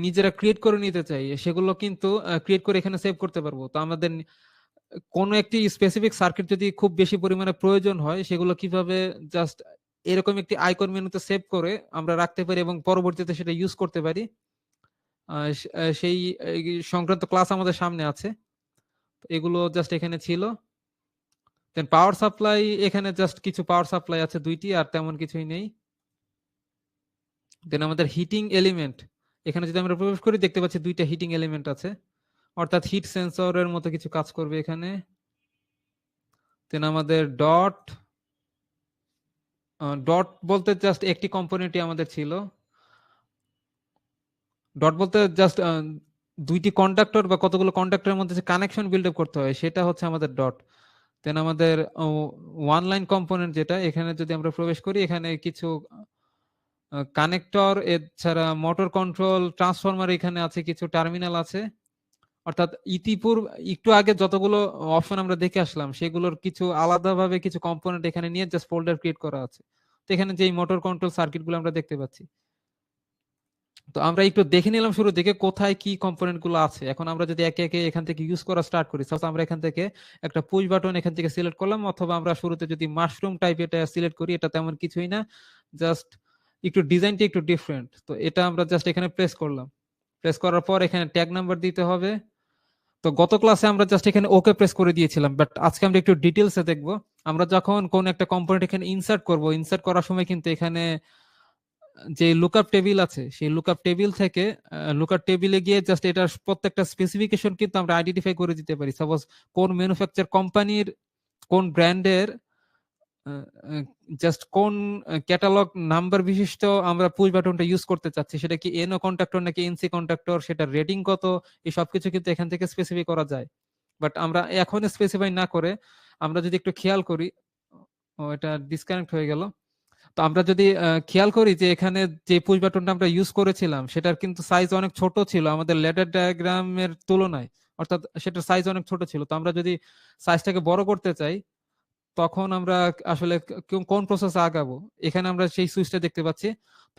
নিজেরা ক্রিয়েট করে নিতে চাই, সেগুলো কিন্তু ক্রিয়েট করে এখানে সেভ করতে পারবো। তো আমাদের কোনো একটি স্পেসিফিক সার্কিট যদি খুব বেশি পরিমাণে প্রয়োজন হয়, সেগুলো কিভাবে জাস্ট এরকম একটি আইকন মেনুতে সেভ করে আমরা রাখতে পারি এবং পরবর্তীতে সেটা ইউজ করতে পারি, সেই সংক্রান্ত ক্লাস আমাদের সামনে আছে। এগুলো জাস্ট এখানে ছিল। দেন পাওয়ার সাপ্লাই, এখানে জাস্ট কিছু পাওয়ার সাপ্লাই আছে দুইটি, আর তেমন কিছুই নেই। দেন আমাদের হিটিং এলিমেন্ট, এখানে যদি আমরা প্রবেশ করি দেখতে পাচ্ছি দুইটা হিটিং এলিমেন্ট আছে, অর্থাৎ হিট সেন্সরের মতো কিছু কাজ করবে এখানে। দেন আমাদের ডট, ডট বলতে জাস্ট একটি কম্পোনেন্টই আমাদের ছিল। ডট বলতে জাস্ট দুইটি কন্ডাক্টর বা কতগুলো কন্ডাক্টরের মধ্যে যে কানেকশন বিল্ড আপ করতে হয়, সেটা হচ্ছে আমাদের ডট। দেন আমাদের ওয়ান লাইন কম্পোনেন্ট, যেটা এখানে যদি আমরা প্রবেশ করি, এখানে কিছু কানেক্টর, এছাড়া মোটর কন্ট্রোল, ট্রান্সফরমার এখানে আছে, কিছু টার্মিনাল আছে। অর্থাৎ একটু আগে যতগুলো অপশন আমরা দেখে আসলাম, সেগুলোর কিছু আলাদাভাবে কিছু কম্পোনেন্ট এখানে নিয়ে জাস্ট ফোল্ডার ক্রিয়েট করা আছে। তো এখানে যে মোটর কন্ট্রোল সার্কিট গুলো আমরা দেখতে পাচ্ছি। তো আমরা একটু দেখে নিলাম শুরু থেকে কোথায় কি কম্পোনেন্ট গুলো আছে। এখন আমরা যদি একে একে এখান থেকে ইউজ করা স্টার্ট করি, সাপোজ আমরা এখান থেকে একটা পুশ বাটন এখান থেকে সিলেক্ট করলাম, অথবা আমরা শুরুতে যদি মাশরুম টাইপ এটা সিলেক্ট করি, এটা তেমন কিছুই না, জাস্ট একটু ডিজাইনটা একটু ডিফারেন্ট। তো এটা আমরা জাস্ট এখানে প্রেস করলাম, প্রেস করার পর এখানে ট্যাগ নাম্বার দিতে হবে। তো গত ক্লাসে আমরা জাস্ট এখানে ওকে প্রেস করে দিয়েছিলাম, বাট আজকে আমরা একটু ডিটেলসে দেখব। আমরা যখন কোন একটা কম্পোনেন্ট এখানে ইনসার্ট করব, ইনসার্ট করার সময় কিন্তু এখানে যে লুকআপ টেবিল আছে সেই লুকআপ টেবিল থেকে লুকআপ টেবিলে গিয়ে জাস্ট এটার প্রত্যেকটা স্পেসিফিকেশন কিন্তু আমরা আইডেন্টিফাই করে দিতে পারি। সাপোজ কোন ম্যানুফ্যাকচার কোম্পানির কোন ব্র্যান্ডের জাস্ট কোন ক্যাটালগ নাম্বার বিশিষ্ট আমরা পুশ বাটনটা ইউজ করতে চাচ্ছি, সেটা কি এনও কন্ট্রাক্টর নাকি এনসি কন্ট্রাক্টর, সেটা রেটিং কত, এই সবকিছু কিন্তু এখান থেকে স্পেসিফাই করা যায়। বাট আমরা এখন স্পেসিফাই না করে আমরা যদি একটু খেয়াল করি, এটা ডিসকানেক্ট হয়ে গেল। তো আমরা যদি খেয়াল করি যে এখানে যে পুশ বাটনটা আমরা ইউজ করেছিলাম সেটার কিন্তু সাইজ অনেক ছোট ছিল আমাদের ল্যাডার ডায়াগ্রামের তুলনায়, অর্থাৎ সেটার সাইজ অনেক ছোট ছিল। তো আমরা যদি সাইজটাকে বড় করতে চাই তখন আমরা আসলে কোন প্রসেসে আগাবো, এখানে আমরা সেই সুইচটা দেখতে পাচ্ছি।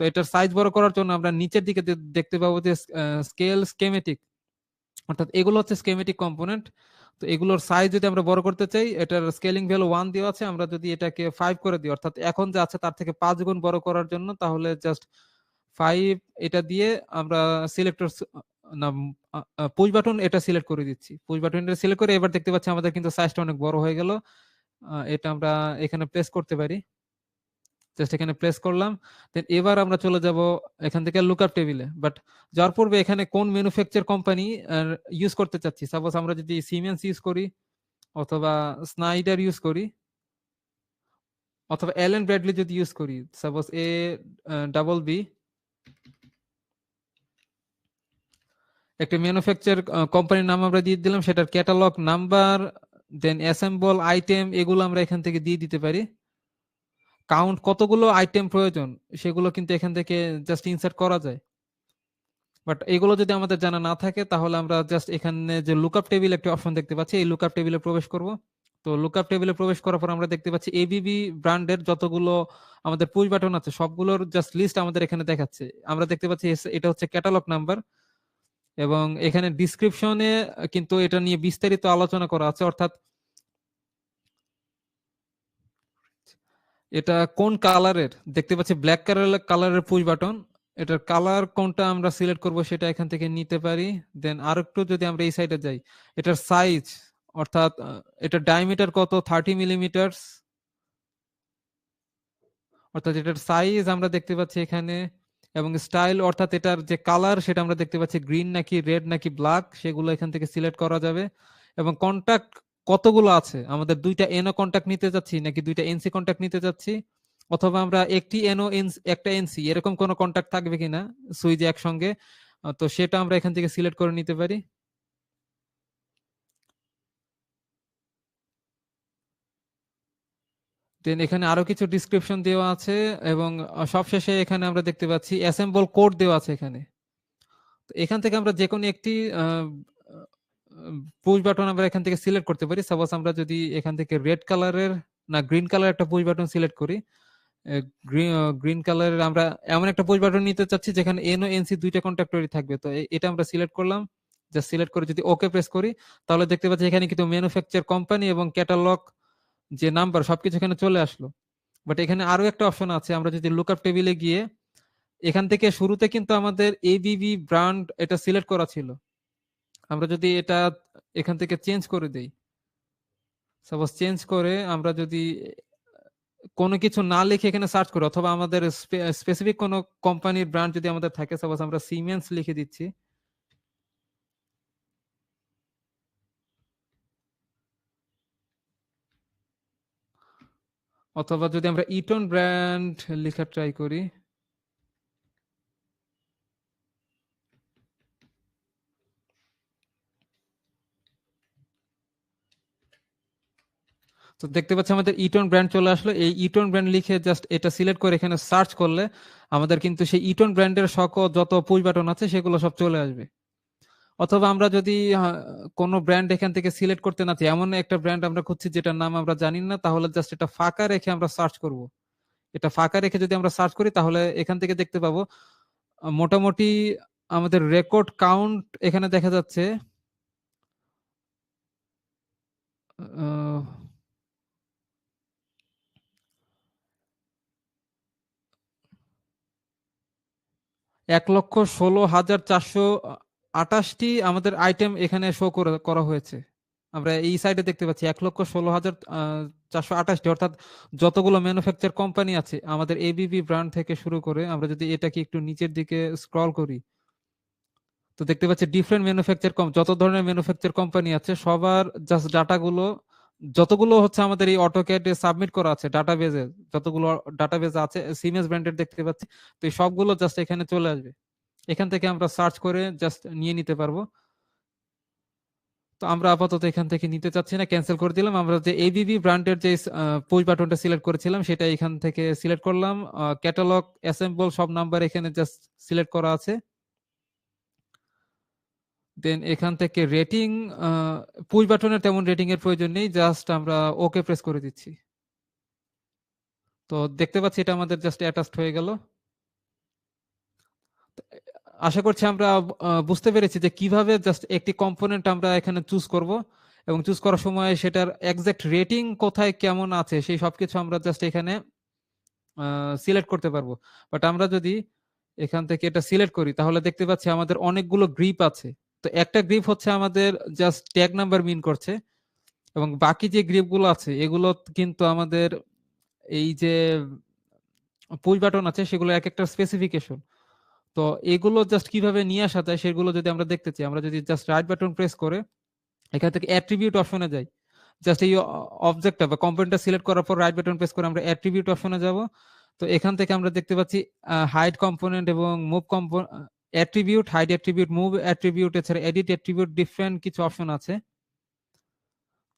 তো এটার সাইজ বড় করার জন্য আমরা নিচের দিকে দেখতে পাবো যে স্কেল স্কেমেটিক, অর্থাৎ এগুলো হচ্ছে স্কেমেটিক কম্পোনেন্ট। তো এগুলোর সাইজ যদি আমরা বড় করতে চাই, এটার স্কেলিং ভ্যালু 1 দেওয়া আছে, আমরা যদি এটাকে 5 করে দিই, অর্থাৎ এখন যা আছে তার থেকে 5 গুণ বড় করার জন্য, তাহলে জাস্ট 5 এটা দিয়ে আমরা সিলেক্টর না পুশ বাটন এটা সিলেক্ট করে দিচ্ছি। পুশ বাটনটা সিলেক্ট করে এবার দেখতে পাচ্ছি আমাদের কিন্তু সাইজটা অনেক বড় হয়ে গেল। এটা আমরা এখানে প্লেস করতে পারি, জাস্ট এখানে প্লেস করলাম। দেন এবার আমরা চলে যাব এখান থেকে লুকআপ টেবিলে। বাট যাওয়ার পূর্বে এখানে কোন ম্যানুফ্যাকচার কোম্পানি ইউজ করতে চাচ্ছি, সাপোজ আমরা যদি সিমেন্স ইউজ করি অথবা স্নাইডার ইউজ করি অথবা এলেন ব্র্যাডলি যদি ইউজ করি, সাপোজ এ ডাবল বি, একটা ম্যানুফ্যাকচার কোম্পানির নাম আমরা দিয়ে দিলাম, সেটার ক্যাটালগ নাম্বার, দেন অ্যাসেম্বল আইটেম, এগুলো আমরা এখান থেকে দিয়ে দিতে পারি। কাউন্ট কতগুলো আইটেম প্রয়োজন সেগুলো কিন্তু এখান থেকে জাস্ট ইনসার্ট করা যায়। বাট এগুলো যদি আমাদের জানা না থাকে তাহলে আমরা জাস্ট এখানে যে লুকআপ টেবিল একটা অপশন দেখতে পাচ্ছি, এই লুকআপ টেবিলে প্রবেশ করব। তো লুকআপ টেবিলে প্রবেশ করার পর আমরা দেখতে পাচ্ছি এবিবি ব্র্যান্ডের যতগুলো আমাদের পুশ বাটন আছে সবগুলোর জাস্ট লিস্ট আমাদের এখানে দেখাচ্ছে। আমরা দেখতে পাচ্ছি এটা হচ্ছে ক্যাটালগ নাম্বার, এবং এখানে ডিসক্রিপশনে কিন্তু এটা নিয়ে বিস্তারিত আলোচনা করা আছে, অর্থাৎ এটা কোন কালারের, দেখতে পাচ্ছি ব্ল্যাক কালারের পুশ বাটন, এটার কালার কোনটা আমরা সিলেক্ট করব সেটা এখান থেকে নিতে পারি। দেন আর একটু যদি আমরা এই সাইডে যাই, এটার সাইজ, অর্থাৎ এটার ডায়ামিটার কত, 30 মিলিমিটার, অর্থাৎ এটার সাইজ আমরা দেখতে পাচ্ছি এখানে, এবং স্টাইল অর্থাৎ এটার যে কালার সেটা আমরা দেখতে পাচ্ছি গ্রিন নাকি রেড নাকি ব্ল্যাক, সেগুলো এখান থেকে সিলেক্ট করা যাবে। এবং কন্টাক্ট কতগুলো আছে, আমাদের দুইটা এনও কন্টাক্ট নিতে যাচ্ছি নাকি দুইটা এনসি কন্টাক্ট নিতে যাচ্ছি, অথবা আমরা একটি এনও একটা এনসি এরকম কোনো কন্টাক্ট থাকবে কিনা সুইচে একসঙ্গে, তো সেটা আমরা এখান থেকে সিলেক্ট করে নিতে পারি। দেন এখানে আরো কিছু ডিসক্রিপশন দেওয়া আছে, এবং সবশেষে এখানে আমরা দেখতে পাচ্ছি অ্যাসেম্বল কোড দেওয়া আছে এখানে। তো এখান থেকে আমরা যে কোনো একটি পুশ বাটন আমরা এখান থেকে সিলেক্ট করতে পারি। সাপোজ আমরা যদি এখান থেকে রেড কালারের না গ্রিন কালার একটা পুশ বাটন সিলেক্ট করি, গ্রিন কালারের আমরা এমন একটা পুশ বাটন নিতে চাচ্ছি যেখানে এন ও এনসি দুইটা কন্ট্রাক্টরই থাকবে। তো এটা আমরা সিলেক্ট করলাম, জাস্ট সিলেক্ট করে যদি ওকে প্রেস করি তাহলে দেখতে পাচ্ছি এখানে কিন্তু ম্যানুফ্যাকচার কোম্পানি এবং ক্যাটালগ যে নাম্বার সবকিছু এখানে চলে আসলো। বাট এখানে আরো একটা অপশন আছে, আমরা যদি লুকআপ টেবিলে গিয়ে এখান থেকে শুরুতে কিন্তু আমাদের এবিবি ব্র্যান্ড এটা সিলেক্ট করা ছিল, আমরা যদি এটা এখান থেকে চেঞ্জ করে দেই, সাপোজ চেঞ্জ করে আমরা যদি কোনো কিছু না লিখে এখানে সার্চ করি, অথবা আমাদের স্পেসিফিক কোনো কোম্পানির ব্র্যান্ড যদি আমাদের থাকে, সাপোজ আমরা সিমেন্স লিখে দিচ্ছি, অথবা যদি আমরা ইটন ব্র্যান্ড লেখা ট্রাই করি, তো দেখতে পাচ্ছি আমাদের ইটন ব্র্যান্ড চলে আসলো। এই ইটন ব্র্যান্ড লিখে জাস্ট এটা সিলেক্ট করে এখানে সার্চ করলে আমাদের কিন্তু সেই ইটন ব্র্যান্ডের সকল যত পুশ বাটন আছে সেগুলো সব চলে আসবে। অথবা আমরা যদি কোনো ব্র্যান্ড এখান থেকে সিলেক্ট করতে না চাই, এমন একটা ব্র্যান্ড আমরা খুঁজছি যেটার নাম আমরা জানি না, তাহলে জাস্ট এটা ফাঁকা রেখে আমরা সার্চ করব। এটা ফাঁকা রেখে যদি আমরা সার্চ করি তাহলে এখান থেকে দেখতে পাবো মোটামুটি আমাদের রেকর্ড কাউন্ট এখানে দেখা যাচ্ছে 1,16,428টি আমাদের আইটেম এখানে শো করা হয়েছে আমরা এই সাইডে দেখতে পাচ্ছি 1,16,428, অর্থাৎ যতগুলো ম্যানুফ্যাকচার কোম্পানি আছে আমাদের এবিবি ব্র্যান্ড থেকে শুরু করে, আমরা যদি এটাকে একটু নিচের দিকে স্ক্রল করি তো দেখতে পাচ্ছি ডিফারেন্ট ম্যানুফ্যাকচার যত ধরনের ম্যানুফ্যাকচার কোম্পানি আছে সবার জাস্ট ডাটাগুলো, যতগুলো হচ্ছে আমাদের এই অটোক্যাডে সাবমিট করা আছে ডাটাবেজে, যতগুলো ডাটাবেজ আছে সিমেন্স ব্র্যান্ডের দেখতে পাচ্ছি, তো এই সবগুলো জাস্ট এখানে চলে আসবে। এখান থেকে আমরা সার্চ করে জাস্ট নিয়ে নিতে পারবো। তো আমরা আপাতত এখান থেকে নিতে চাচ্ছি না, ক্যান্সেল করে দিলাম। আমরা যে এবিবি ব্র্যান্ডের যে পুশ বাটনটা সিলেক্ট করেছিলাম সেটা এখান থেকে সিলেক্ট করলাম। ক্যাটালগ, অ্যাসেম্বল সব নাম্বার এখানে জাস্ট সিলেক্ট করা আছে। দেন এখান থেকে রেটিং, পুশ বাটনের তেমন রেটিং এর প্রয়োজন নেই, জাস্ট আমরা ওকে প্রেস করে দিচ্ছি। তো দেখতে পাচ্ছি এটা আমাদের জাস্ট অ্যাটাচড হয়ে গেল। আশা করছি আমরা বুঝতে পেরেছি যে কিভাবে জাস্ট একটি কম্পোনেন্ট আমরা এখানে চুজ করব এবং চুজ করার সময় সেটার এক্সাক্ট রেটিং কোথায় কেমন আছে সেই সবকিছু আমরা জাস্ট এখানে সিলেক্ট করতে পারবো। বাট আমরা যদি এখান থেকে এটা সিলেক্ট করি তাহলে দেখতে পাচ্ছি আমাদের অনেকগুলো গ্রিপ আছে। তো একটা গ্রিপ হচ্ছে আমাদের জাস্ট ট্যাগ নাম্বার মিন করছে, এবং বাকি যে গ্রিপগুলো আছে এগুলো কিন্তু আমাদের এই যে পুশ বাটন আছে সেগুলো এক একটা স্পেসিফিকেশন। তো এগুলো জাস্ট কিভাবে নিয়ে আসা যায় সেগুলো যদি আমরা দেখতে চাই, আমরা যদি জাস্ট রাইট বাটন প্রেস করে এখান থেকে অ্যাট্রিবিউট অপশনে যাই, জাস্ট এই অবজেক্টটা বা কম্পোনেন্টটা সিলেক্ট করার পর রাইট বাটন প্রেস করে আমরা অ্যাট্রিবিউট অপশনে যাব। তো এখান থেকে আমরা দেখতে পাচ্ছি হাইড কম্পোনেন্ট এবং move attribute, hide attribute, move attribute, এছাড়া এডিট অ্যাট্রিবিউট, ডিফারেন্ট কিছু অপশন আছে।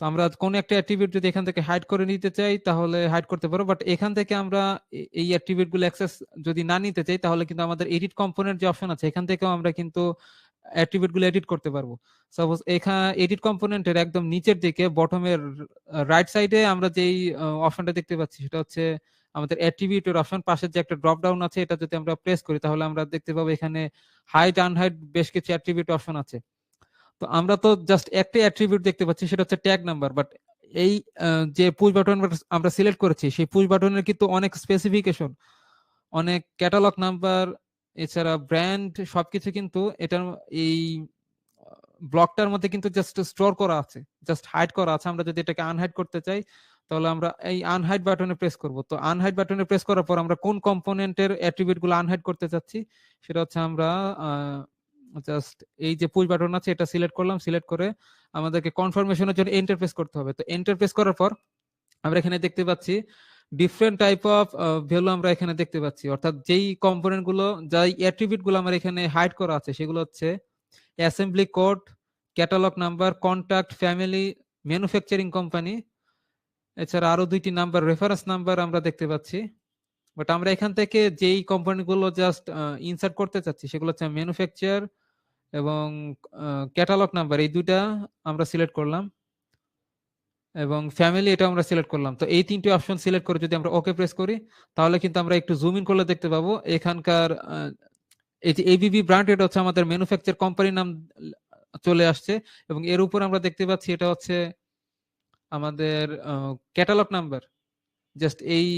তো আমরা কোন একটা অ্যাট্রিবিউট যদি এখান থেকে হাইড করে নিতে চাই তাহলে হাইড করতে পারো, বাট এখান থেকে আমরা এই অ্যাট্রিবিউট গুলো অ্যাক্সেস যদি না নিতে চাই তাহলে কিন্তু আমাদের এডিট কম্পোনেন্ট যে অপশন আছে এখান থেকেও আমরা কিন্তু অ্যাট্রিবিউট গুলো এডিট করতে পারবো। সাপোজ এখানে এডিট কম্পোনেন্টের একদম নিচের দিকে বটমের রাইট সাইডে আমরা যেই অপশনটা দেখতে পাচ্ছি সেটা হচ্ছে আমাদের অ্যাট্রিবিউটের অপশন, পাশে যে একটা ড্রপ ডাউন আছে এটা যদি আমরা প্রেস করি তাহলে আমরা দেখতে পাবো এখানে হাইড আনহাইড বেশ কিছু অ্যাট্রিবিউট অপশন আছে। তো আমরা তো জাস্ট একটা অ্যাট্রিবিউট দেখতে পাচ্ছি সেটা হচ্ছে ট্যাগ নাম্বার, বাট এই যে পুশ বাটন আমরা সিলেক্ট করেছি সেই পুশ বাটনের কিন্তু অনেক স্পেসিফিকেশন, অনেক ক্যাটালগ নাম্বার, এছাড়া ব্র্যান্ড সবকিছু কিন্তু এটার এই ব্লকটার মধ্যে কিন্তু জাস্ট স্টোর করা আছে, জাস্ট হাইড করা আছে। আমরা যদি এটাকে আনহাইড করতে চাই তাহলে আমরা এই আনহাইড বাটনে প্রেস করব। তো আনহাইড বাটনে প্রেস করার পর আমরা কোন কম্পোনেন্টের অ্যাট্রিবিউট গুলো আনহাইড করতে চাচ্ছি সেটা হচ্ছে আমরা জাস্ট এই যে পুশ বাটন আছে এটা সিলেক্ট করলাম, সিলেক্ট করে আমাদেরকে কনফার্মেশনের জন্য এন্টার প্রেস করতে হবে। তো এন্টার প্রেস করার পর আমরা এখানে দেখতে পাচ্ছি ডিফারেন্ট টাইপ অফ ভ্যালু আমরা এখানে দেখতে পাচ্ছি, অর্থাৎ যেই কম্পোনেন্ট গুলো, যাই অ্যাট্রিবিউট গুলো আমার এখানে হাইড করা আছে সেগুলো হচ্ছে assembly code, catalogue number, contact, family, manufacturing company, এছাড়া আরো দুইটি নাম্বার রেফারেন্স নাম্বার আমরা দেখতে পাচ্ছি। বাট আমরা এখান থেকে যেই কোম্পানি গুলো জাস্ট ইনসার্ট করতে চাচ্ছি সেগুলো হচ্ছে ম্যানুফ্যাকচার এবং ক্যাটালগ নাম্বার, এই দুইটা আমরা সিলেক্ট করলাম, এবং ফ্যামিলি এটা আমরা সিলেক্ট করলাম। তো এই তিনটি অপশন সিলেক্ট করে যদি আমরা ওকে প্রেস করি তাহলে কিন্তু আমরা একটু জুম ইন করলে দেখতে পাবো এখানকার এই যে এবিবি ব্র্যান্ড এটা হচ্ছে আমাদের ম্যানুফ্যাকচার কোম্পানির নাম চলে আসছে, এবং এর উপর আমরা দেখতে পাচ্ছি এটা হচ্ছে আমাদের ক্যাটালগ নাম্বার, জাস্ট এই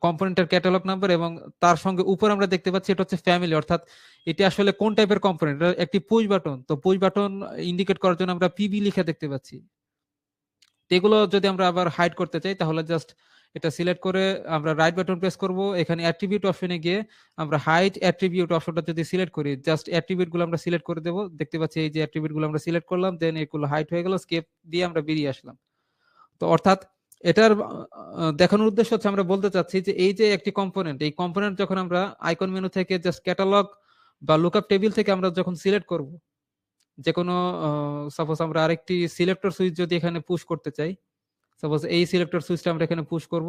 কম্পোনেন্টের ক্যাটালগ নাম্বার, এবং তার সঙ্গে উপর আমরা দেখতে পাচ্ছি এটা হচ্ছে ফ্যামিলি, অর্থাৎ এটা আসলে কোন টাইপের কম্পোনেন্ট, একটি পুশ বাটন। তো পুশ বাটন ইন্ডিকেট করার জন্য আমরা পিবি লিখে দেখতে পাচ্ছি। এগুলো যদি আমরা আবার হাইড করতে চাই তাহলে জাস্ট এটা সিলেক্ট করে আমরা রাইট বাটন প্রেস করব, এখানে অ্যাট্রিবিউট অপশনে গিয়ে আমরা হাইড অ্যাট্রিবিউট অপশনটা যদি সিলেক্ট করি জাস্ট অ্যাট্রিবিউট গুলো আমরা সিলেক্ট করে দেব। দেখতে পাচ্ছি এই যে অ্যাট্রিবিউট গুলো আমরা সিলেক্ট করলাম, দেন এগুলো হাইড হয়ে গেল, স্কেপ দিয়ে আমরা বেরিয়ে আসলাম। তো অর্থাৎ এটার দেখানোর উদ্দেশ্য হচ্ছে আমরা বলতে চাচ্ছি যে এই যে একটি কম্পোনেন্ট, এই কম্পোনেন্ট যখন আমরা আইকন মেনু থেকে জাস্ট ক্যাটালগ বা লুকআপ টেবিল থেকে আমরা যখন সিলেক্ট করব, যে কোনো সাপোজ আমরা আরেকটি সিলেক্টর সুইচ যদি এখানে পুশ করতে চাই, সাপোজ এই সিলেক্টর সুইচটা আমরা এখানে পুশ করব,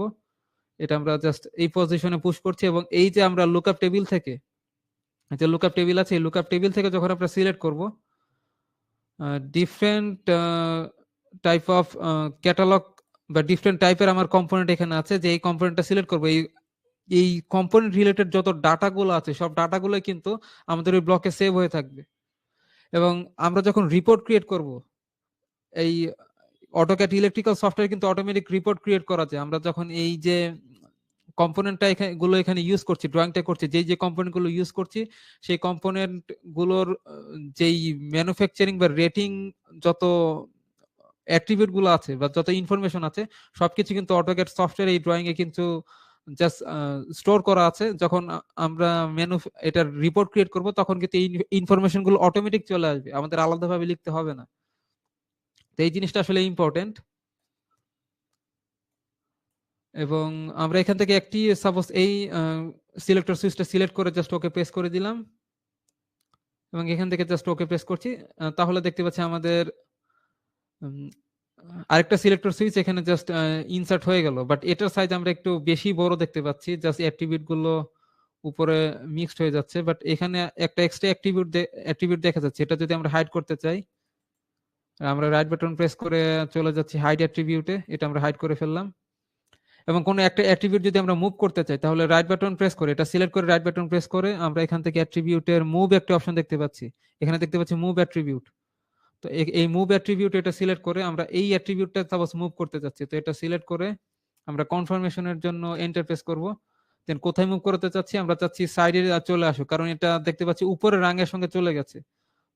এটা আমরা জাস্ট এই পজিশনে পুশ করছি, এবং এই যে আমরা লুকআপ টেবিল থেকে, যে লুকআপ টেবিল আছে এই লুকআপ টেবিল থেকে যখন আমরা সিলেক্ট করব ডিফারেন্ট টাইপ অফ ক্যাটালগ বা ডিফারেন্ট টাইপের আমার কম্পোনেন্ট এখানে আছে, যে এই কম্পোনেন্টটা সিলেক্ট করব, এই কম্পোনেন্ট রিলেটেড যত ডাটাগুলো আছে সব ডাটাগুলো কিন্তু আমাদের ওই ব্লকে সেভ হয়ে থাকবে। এবং আমরা যখন রিপোর্ট ক্রিয়েট করব, এই অটোক্যাড ইলেকট্রিক্যাল সফটওয়্যার কিন্তু অটোমেটিক রিপোর্ট ক্রিয়েট করা যায়। আমরা যখন এই যে কম্পোনেন্টটা এখানে ইউজ করছি, ড্রয়িংটা করছি, যে কম্পোনেন্ট গুলো ইউজ করছি সেই কম্পোনেন্ট গুলোর যেই ম্যানুফ্যাকচারিং বা রেটিং যত অ্যাট্রিবিউট গুলো আছে বা যত ইনফরমেশন আছে সবকিছু কিন্তু অটোক্যাড সফটওয়্যার এই ড্রয়িং এ কিন্তু জাস্ট স্টোর করা আছে। যখন আমরা মেনু এটার রিপোর্ট ক্রিয়েট করব তখন কিন্তু এই ইনফরমেশন গুলো অটোমেটিক চলে আসবে, আমাদের আলাদাভাবে লিখতে হবে না। তো এই জিনিসটা আসলে ইম্পর্টেন্ট। এবং আমরা এখান থেকে একটি সাপোজ এই সিলেক্টর সুইচটা সিলেক্ট করে জাস্ট ওকে প্রেস করে দিলাম এবং এখান থেকে জাস্ট ওকে প্রেস করছি। তাহলে দেখতে পাচ্ছি আমাদের আরেকটা সিলেক্টর সুইচ এখানে জাস্ট ইনসার্ট হয়ে গেল, বাট এটার সাইজ আমরা একটু বেশি বড় দেখতে পাচ্ছি, জাস্ট অ্যাট্রিবিউট গুলো উপরে মিক্সড হয়ে যাচ্ছে। বাট এখানে একটা এক্সট্রা অ্যাট্রিবিউট দেখা যাচ্ছে, এটা যদি আমরা হাইড করতে চাই আমরা রাইট বাটন প্রেস করে চলে যাচ্ছি হাইড অ্যাট্রিবিউটে, এটা আমরা হাইড করে ফেললাম। এবং কোনো একটা অ্যাট্রিবিউট যদি আমরা মুভ করতে চাই তাহলে রাইট বাটন প্রেস করে এটা সিলেক্ট করে রাইট বাটন প্রেস করে আমরা এখান থেকে অ্যাট্রিবিউটের মুভ একটা অপশন দেখতে পাচ্ছি, এখানে দেখতে পাচ্ছি মুভ অ্যাট্রিবিউট। তো এই মুভ অ্যাট্রিবিউট এটা সিলেক্ট করে আমরা এই অ্যাট্রিবিউটটা সাপোজ মুভ করতে যাচ্ছি, তো এটা সিলেক্ট করে আমরা কনফার্মেশনের জন্য এন্টার প্রেস করব। দেন কোথায় মুভ করতে চাচ্ছি, আমরা চাচ্ছি সাইডে চলে আসুক, কারণ এটা দেখতে পাচ্ছি উপরে রাঙের সঙ্গে চলে গেছে,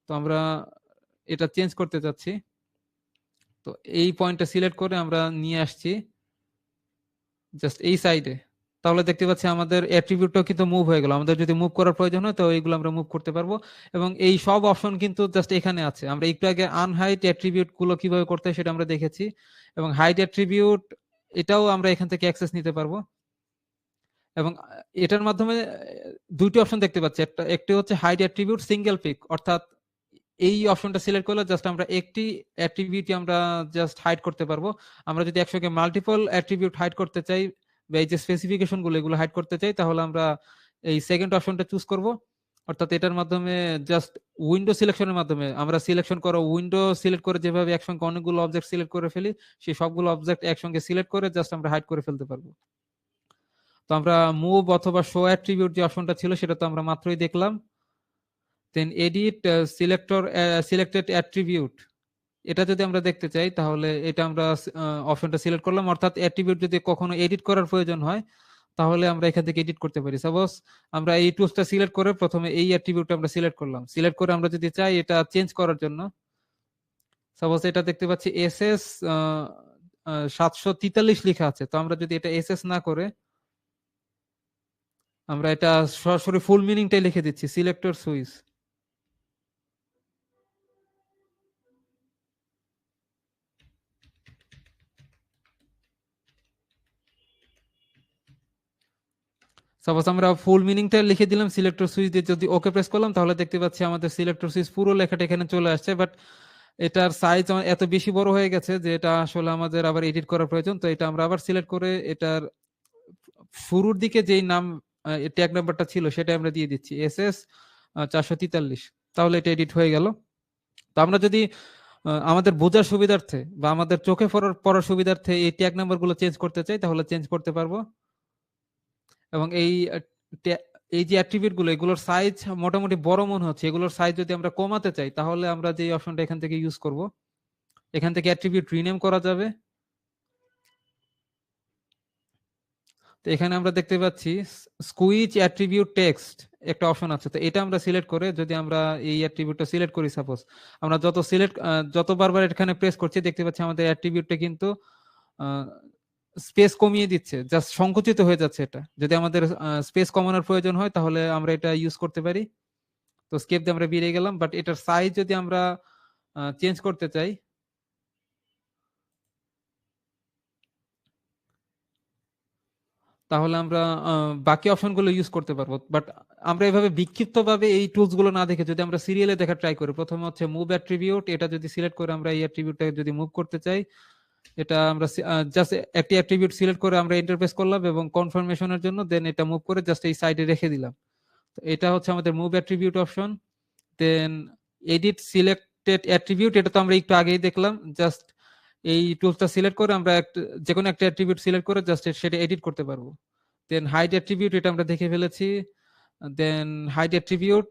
তো আমরা এটা চেঞ্জ করতে চাচ্ছি। তো এই পয়েন্টটা সিলেক্ট করে আমরা নিয়ে আসছি জাস্ট এই সাইডে, তাহলে দেখতে পাচ্ছি আমাদের অ্যাট্রিবিউটটাও কিন্তু মুভ হয়ে গেল। আমাদের যদি মুভ করার প্রয়োজন হয় তো এইগুলো আমরা মুভ করতে পারবো। এবং এই সব অপশন কিন্তু জাস্ট এখানে আছে। আমরা একটু আগে আনহাইড অ্যাট্রিবিউট গুলো কিভাবে করতে হয় সেটা আমরা দেখেছি, এবং হাইড অ্যাট্রিবিউট এটাও আমরা এখান থেকে অ্যাক্সেস নিতে পারবো। এবং এটার মাধ্যমে দুইটি অপশন দেখতে পাচ্ছি, একটি হচ্ছে হাইড অ্যাট্রিবিউট সিঙ্গেল পিক, অর্থাৎ এই অপশনটা সিলেক্ট করলে জাস্ট আমরা একটি অ্যাট্রিবিউট আমরা জাস্ট হাইড করতে পারবো। আমরা যদি একসঙ্গে মাল্টিপল অ্যাট্রিবিউট হাইড করতে চাই বা এই যে স্পেসিফিকেশন গুলো এগুলো হাইড করতে চাই তাহলে আমরা এই সেকেন্ড অপশনটা চুজ করব। অর্থাৎ এটার মাধ্যমে জাস্ট উইন্ডো সিলেকশনের মাধ্যমে আমরা সিলেকশন করো উইন্ডো সিলেক্ট করে যেভাবে একসঙ্গে অনেকগুলো অবজেক্ট সিলেক্ট করে ফেলি সেই সবগুলো অবজেক্ট একসঙ্গে সিলেক্ট করে জাস্ট আমরা হাইড করে ফেলতে পারবো। তো আমরা মুভ অথবা শো অ্যাট্রিবিউট যে অপশনটা ছিল সেটা তো আমরা মাত্রই দেখলাম। দেন এডিট সিলেক্টেড অ্যাট্রিবিউট, এটা যদি আমরা দেখতে চাই তাহলে এটা আমরা অপশনটা সিলেক্ট করলাম, অর্থাৎ অ্যাট্রিবিউট যদি কখনো এডিট করার প্রয়োজন হয় তাহলে আমরা এখান থেকে এডিট করতে পারি। সাপোজ আমরা এই টুলসটা সিলেক্ট করে প্রথমে এই অ্যাট্রিবিউটটা আমরা সিলেক্ট করলাম, সিলেক্ট করে আমরা যদি চাই এটা চেঞ্জ করার জন্য, সাপোজ এটা দেখতে পাচ্ছি এসএস 743 লেখা আছে, তো আমরা যদি এটা এসএস না করে আমরা এটা সরাসরি ফুল মিনিংটাই লিখে দিচ্ছি সিলেক্টর সুইচ। সাপোজ আমরা ফুল মিনিংটা লিখে দিলাম সিলেক্টর সুইচ দিয়ে, যদি ওকে প্রেস করলাম তাহলে দেখতে পাচ্ছি আমাদের সিলেক্টর সুইচ পুরো লেখাটা এখানে চলে আসছে। বাট এটার সাইজ এত বেশি বড় হয়ে গেছে যে এটা আসলে আমাদের আবার এডিট করার প্রয়োজন। তো এটা আমরা আবার সিলেক্ট করে এটার শুরুর দিকে যেই নাম ট্যাগ নাম্বারটা ছিল সেটা আমরা দিয়ে দিচ্ছি এসএস 443, তাহলে এটা এডিট হয়ে গেল। তো আমরা যদি আমাদের বোঝার সুবিধার্থে বা আমাদের চোখে পড়ার সুবিধার্থে এই ট্যাগ নাম্বারগুলো চেঞ্জ করতে চাই তাহলে চেঞ্জ করতে পারবো। এবং এই যে অ্যাট্রিবিউট গুলো এগুলোর সাইজ মোটামুটি বড় মনে হচ্ছে, এগুলোর সাইজ যদি আমরা কমাতে চাই তাহলে আমরা যে অপশনটা এখান থেকে ইউজ করব, এখান থেকে অ্যাট্রিবিউট রিনেম করা যাবে। তো এখানে আমরা দেখতে পাচ্ছি স্কুইচ অ্যাট্রিবিউট টেক্সট একটা অপশন আছে, তো এটা আমরা সিলেক্ট করে যদি আমরা এই অ্যাট্রিবিউটটা সিলেক্ট করি, সাপোজ আমরা যত বারবার এখানে প্রেস করছি দেখতে পাচ্ছি আমাদের অ্যাট্রিবিউটটা কিন্তু স্পেস কমিয়ে দিচ্ছে, জাস্ট সংকুচিত হয়ে যাচ্ছে। এটা যদি আমাদের স্পেস কমানোর প্রয়োজন হয় তাহলে আমরা এটা ইউজ করতে পারি। তো স্কেপ দিয়ে আমরা বেরিয়ে গেলাম, বাট এটার সাইজ যদি আমরা চেঞ্জ করতে চাই তাহলে আমরা বাকি অপশনগুলো ইউজ করতে পারবো। বাট আমরা এভাবে বিক্ষিপ্তভাবে এই টুলস গুলো না দেখে যদি আমরা সিরিয়ালে দেখা ট্রাই করি, প্রথমে হচ্ছে মুভ অ্যাট্রিবিউট, এটা যদি সিলেক্ট করে আমরা এই অ্যাট্রিবিউটটা যদি মুভ করতে চাই, এটা আমরা জাস্ট একটি অ্যাট্রিবিউট সিলেক্ট করে আমরা ইন্টারফেস করলাম এবং কনফার্মেশনের জন্য দেন এটা মুভ করে জাস্ট এই সাইডে রেখে দিলাম। তো এটা হচ্ছে আমাদের মুভ অ্যাট্রিবিউট অপশন। দেন এডিট সিলেক্টেড অ্যাট্রিবিউট, এটা তো আমরা একটু আগেই দেখলাম, জাস্ট এই টুলসটা সিলেক্ট করে আমরা যে কোনো একটা অ্যাট্রিবিউট সিলেক্ট করে জাস্ট সেটা এডিট করতে পারবো। দেন হাইড অ্যাট্রিবিউট, এটা আমরা দেখে ফেলেছি। দেন হাইড অ্যাট্রিবিউট,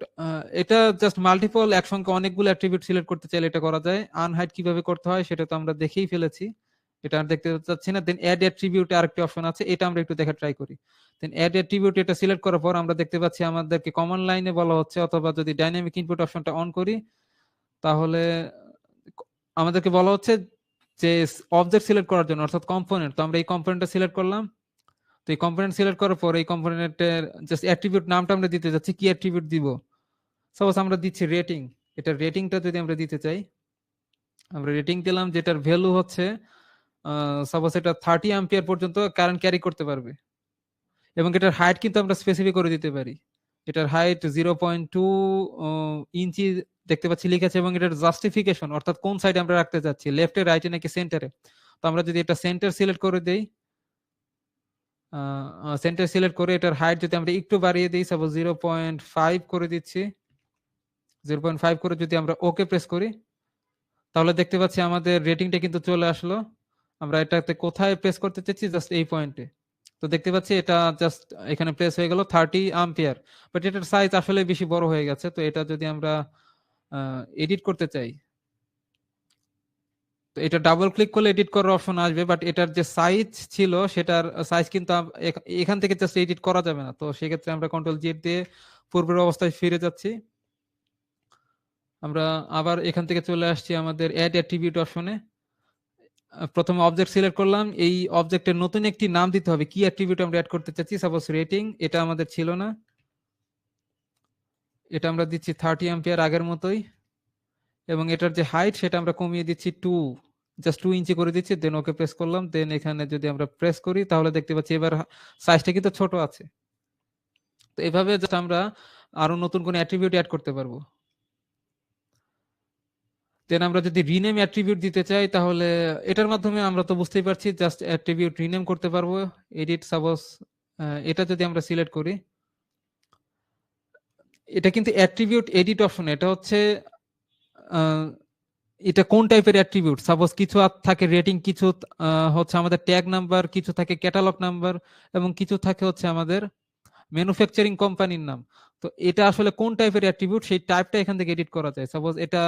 এটা জাস্ট মাল্টিপল একসঙ্গে অনেকগুলো অ্যাট্রিবিউট সিলেক্ট করতে চাইলে এটা করা যায়। আনহাইড কিভাবে করতে হয় সেটা তো আমরা দেখেই ফেলেছি, এটা আর দেখতে চাচ্ছি না। দেন অ্যাড অ্যাট্রিবিউট আরেকটি অপশন আছে, এটা আমরা একটু দেখা ট্রাই করি। দেন অ্যাড অ্যাট্রিবিউট, এটা সিলেক্ট করার পর আমরা দেখতে পাচ্ছি আমাদেরকে কমান্ড লাইনে বলা হচ্ছে, অথবা যদি ডাইনামিক ইনপুট অপশনটা অন করি তাহলে আমাদেরকে বলা হচ্ছে যে অবজেক্ট সিলেক্ট করার জন্য, অর্থাৎ কম্পোনেন্ট। তো আমরা এই কম্পোনেন্টটা সিলেক্ট করলাম। তো এই কম্পোনেন্ট সিলেক্ট করার পর এই কম্পোনেন্টের জাস্ট অ্যাট্রিবিউট নামটা আমরা দিতে যাচ্ছি, কি অ্যাট্রিবিউট দিব। সাপোজ আমরা দিচ্ছি রেটিং, এটা রেটিংটা যদি আমরা দিতে চাই, আমরা রেটিং দিলাম যেটার ভ্যালু হচ্ছে সাপোজ এটা 30 অ্যাম্পিয়ার পর্যন্ত কারেন্ট ক্যারি করতে পারবে, এবং এটার হাইট কিন্তু আমরা স্পেসিফিক করে দিতে পারি। এটার হাইট 0.2 ইঞ্চি দেখতে পাচ্ছি লিখেছে, এবং এটার জাস্টিফিকেশন অর্থাৎ কোন সাইডে আমরা রাখতে চাচ্ছি, লেফটে, রাইটে নাকি সেন্টারে। তো আমরা যদি এটা সেন্টার সিলেক্ট করে দেই, সেন্টার সিলেক্ট করে এটার হাইট যদি আমরা একটু বাড়িয়ে দিই, সাপোজ 0.5 করে দিচ্ছি, 0.5 করে যদি আমরা ওকে প্রেস করি, তাহলে দেখতে পাচ্ছি আমাদের রেটিংটা কিন্তু চলে আসলো। আমরা এটাতে কোথায় প্রেস করতে চাচ্ছি, জাস্ট এই পয়েন্টে। তো দেখতে পাচ্ছি এটা জাস্ট এখানে প্রেস হয়ে গেল 30 অ্যাম্পিয়ার, বাট এটার সাইজ আসলে বেশি বড় হয়ে গেছে। তো এটা যদি আমরা এডিট করতে চাই, তো এটা ডাবল ক্লিক করলে এডিট করার অপশন আসবে, বাট এটার যে সাইজ ছিল সেটার সাইজ কিন্তু এখান থেকে জাস্ট এডিট করা যাবে না। তো সেক্ষেত্রে আমরা কন্ট্রোল জেড দিয়ে পূর্বের অবস্থায় ফিরে যাচ্ছি। আমরা আবার এখান থেকে চলে আসছি আমাদের অ্যাড অ্যাট্রিবিউট অপশনে। প্রথমে অবজেক্ট সিলেক্ট করলাম, এই অবজেক্টের নতুন একটি নাম দিতে হবে, কি অ্যাট্রিবিউট আমরা অ্যাড করতে চাচ্ছি। সাপোজ রেটিং, এটা আমাদের ছিল না, এটা আমরা দিচ্ছি 30 অ্যাম্পিয়ার আগের মতোই, এবং এটার যে হাইট সেটা আমরা কমিয়ে দিচ্ছি জাস্ট 2 ইঞ্চি করে দিচ্ছি, দেন ওকে প্রেস করলাম। দেন এখানে যদি আমরা প্রেস করি তাহলে দেখতে পাচ্ছি এবার সাইজটা কিন্তু ছোট আছে। তো এভাবে জাস্ট আমরা আরো নতুন কোন অ্যাট্রিবিউট অ্যাড করতে পারবো। দেন আমরা যদি রিনেম অ্যাট্রিবিউট দিতে চাই, তাহলে এটার মাধ্যমে আমরা তো বুঝতেই পারছি জাস্ট অ্যাট্রিবিউট রিনেম করতে পারবো। এডিট, সাপোজ এটা যদি আমরা সিলেক্ট করি, এটা কিন্তু অ্যাট্রিবিউট এডিট অপশন। এটা হচ্ছে এটা কোন টাইপের অ্যাট্রিবিউট, সাপোজ কিছু থাকে রেটিং, কিছু হচ্ছে আমাদের ট্যাগ নাম্বার, কিছু থাকে ক্যাটালগ নাম্বার, এবং কিছু থাকে হচ্ছে আমাদের ম্যানুফ্যাকচারিং কোম্পানির নাম। তো এটা আসলে কোন টাইপের অ্যাট্রিবিউট সেই টাইপটা এখান থেকে এডিট করা যায়। সাপোজ এটা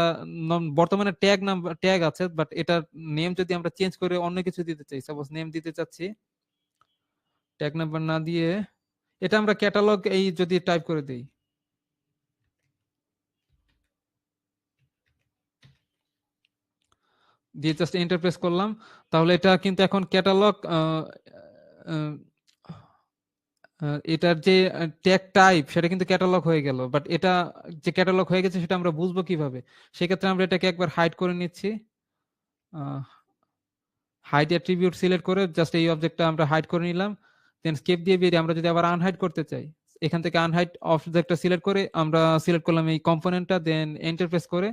বর্তমানে ট্যাগ নাম্বার ট্যাগ আছে, বাট এটার নেম যদি আমরা চেঞ্জ করে অন্য কিছু দিতে চাই, সাপোজ নেম দিতে চাচ্ছি, ট্যাগ নাম্বার না দিয়ে এটা আমরা ক্যাটালগ এই যদি টাইপ করে দেই, দিয়ে জাস্ট এন্টার প্রেস করলাম, তাহলে এটা কিন্তু এখন ক্যাটালগ, এটার যে ট্যাগ টাইপ সেটা কিন্তু ক্যাটালগ হয়ে গেল। বাট এটা যে ক্যাটালগ হয়ে গেছে সেটা আমরা বুঝবো কিভাবে? সেক্ষেত্রে আমরা এটাকে একবার হাইড করে নিচ্ছি, হাইড অ্যাট্রিবিউট সিলেক্ট করে জাস্ট এই অবজেক্টটা আমরা হাইড করে নিলাম। দেন স্কেপ দিয়ে বেরিয়ে আমরা যদি আবার আনহাইড করতে চাই, এখান থেকে আনহাইড অবজেক্টটা সিলেক্ট করে আমরা সিলেক্ট করলাম এই কম্পোনেন্টটা, দেন এন্টার প্রেস করে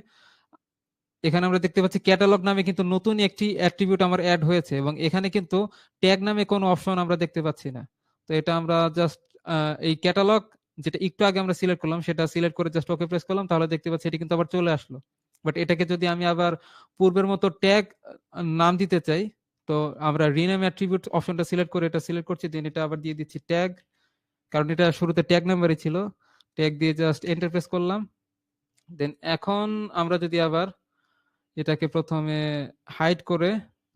এখানে আমরা দেখতে পাচ্ছি ক্যাটালগ নামে কিন্তু নতুন একটি অ্যাট্রিবিউট আমার অ্যাড হয়েছে, এবং এখানে কিন্তু ট্যাগ নামে কোনো অপশন আমরা দেখতে পাচ্ছি না। তো এটা আমরা জাস্ট এই ক্যাটালগ যেটা একটু আগে আমরা সিলেক্ট করলাম সেটা সিলেক্ট করে জাস্ট ওকে প্রেস করলাম, তাহলে দেখতে পাচ্ছি এটি কিন্তু আবার চলে আসলো। বাট এটাকে যদি আমি আবার পূর্বের মতো ট্যাগ নাম দিতে চাই, তো আমরা রিনেম অ্যাট্রিবিউট অপশনটা সিলেক্ট করে এটা সিলেক্ট করছি, দেন এটা আবার দিয়ে দিচ্ছি ট্যাগ, কারণ এটা শুরুতে ট্যাগ নাম্বারই ছিল। ট্যাগ দিয়ে জাস্ট এন্টার প্রেস করলাম। দেন এখন আমরা যদি আবার এটাকে প্রথমে হাইড করে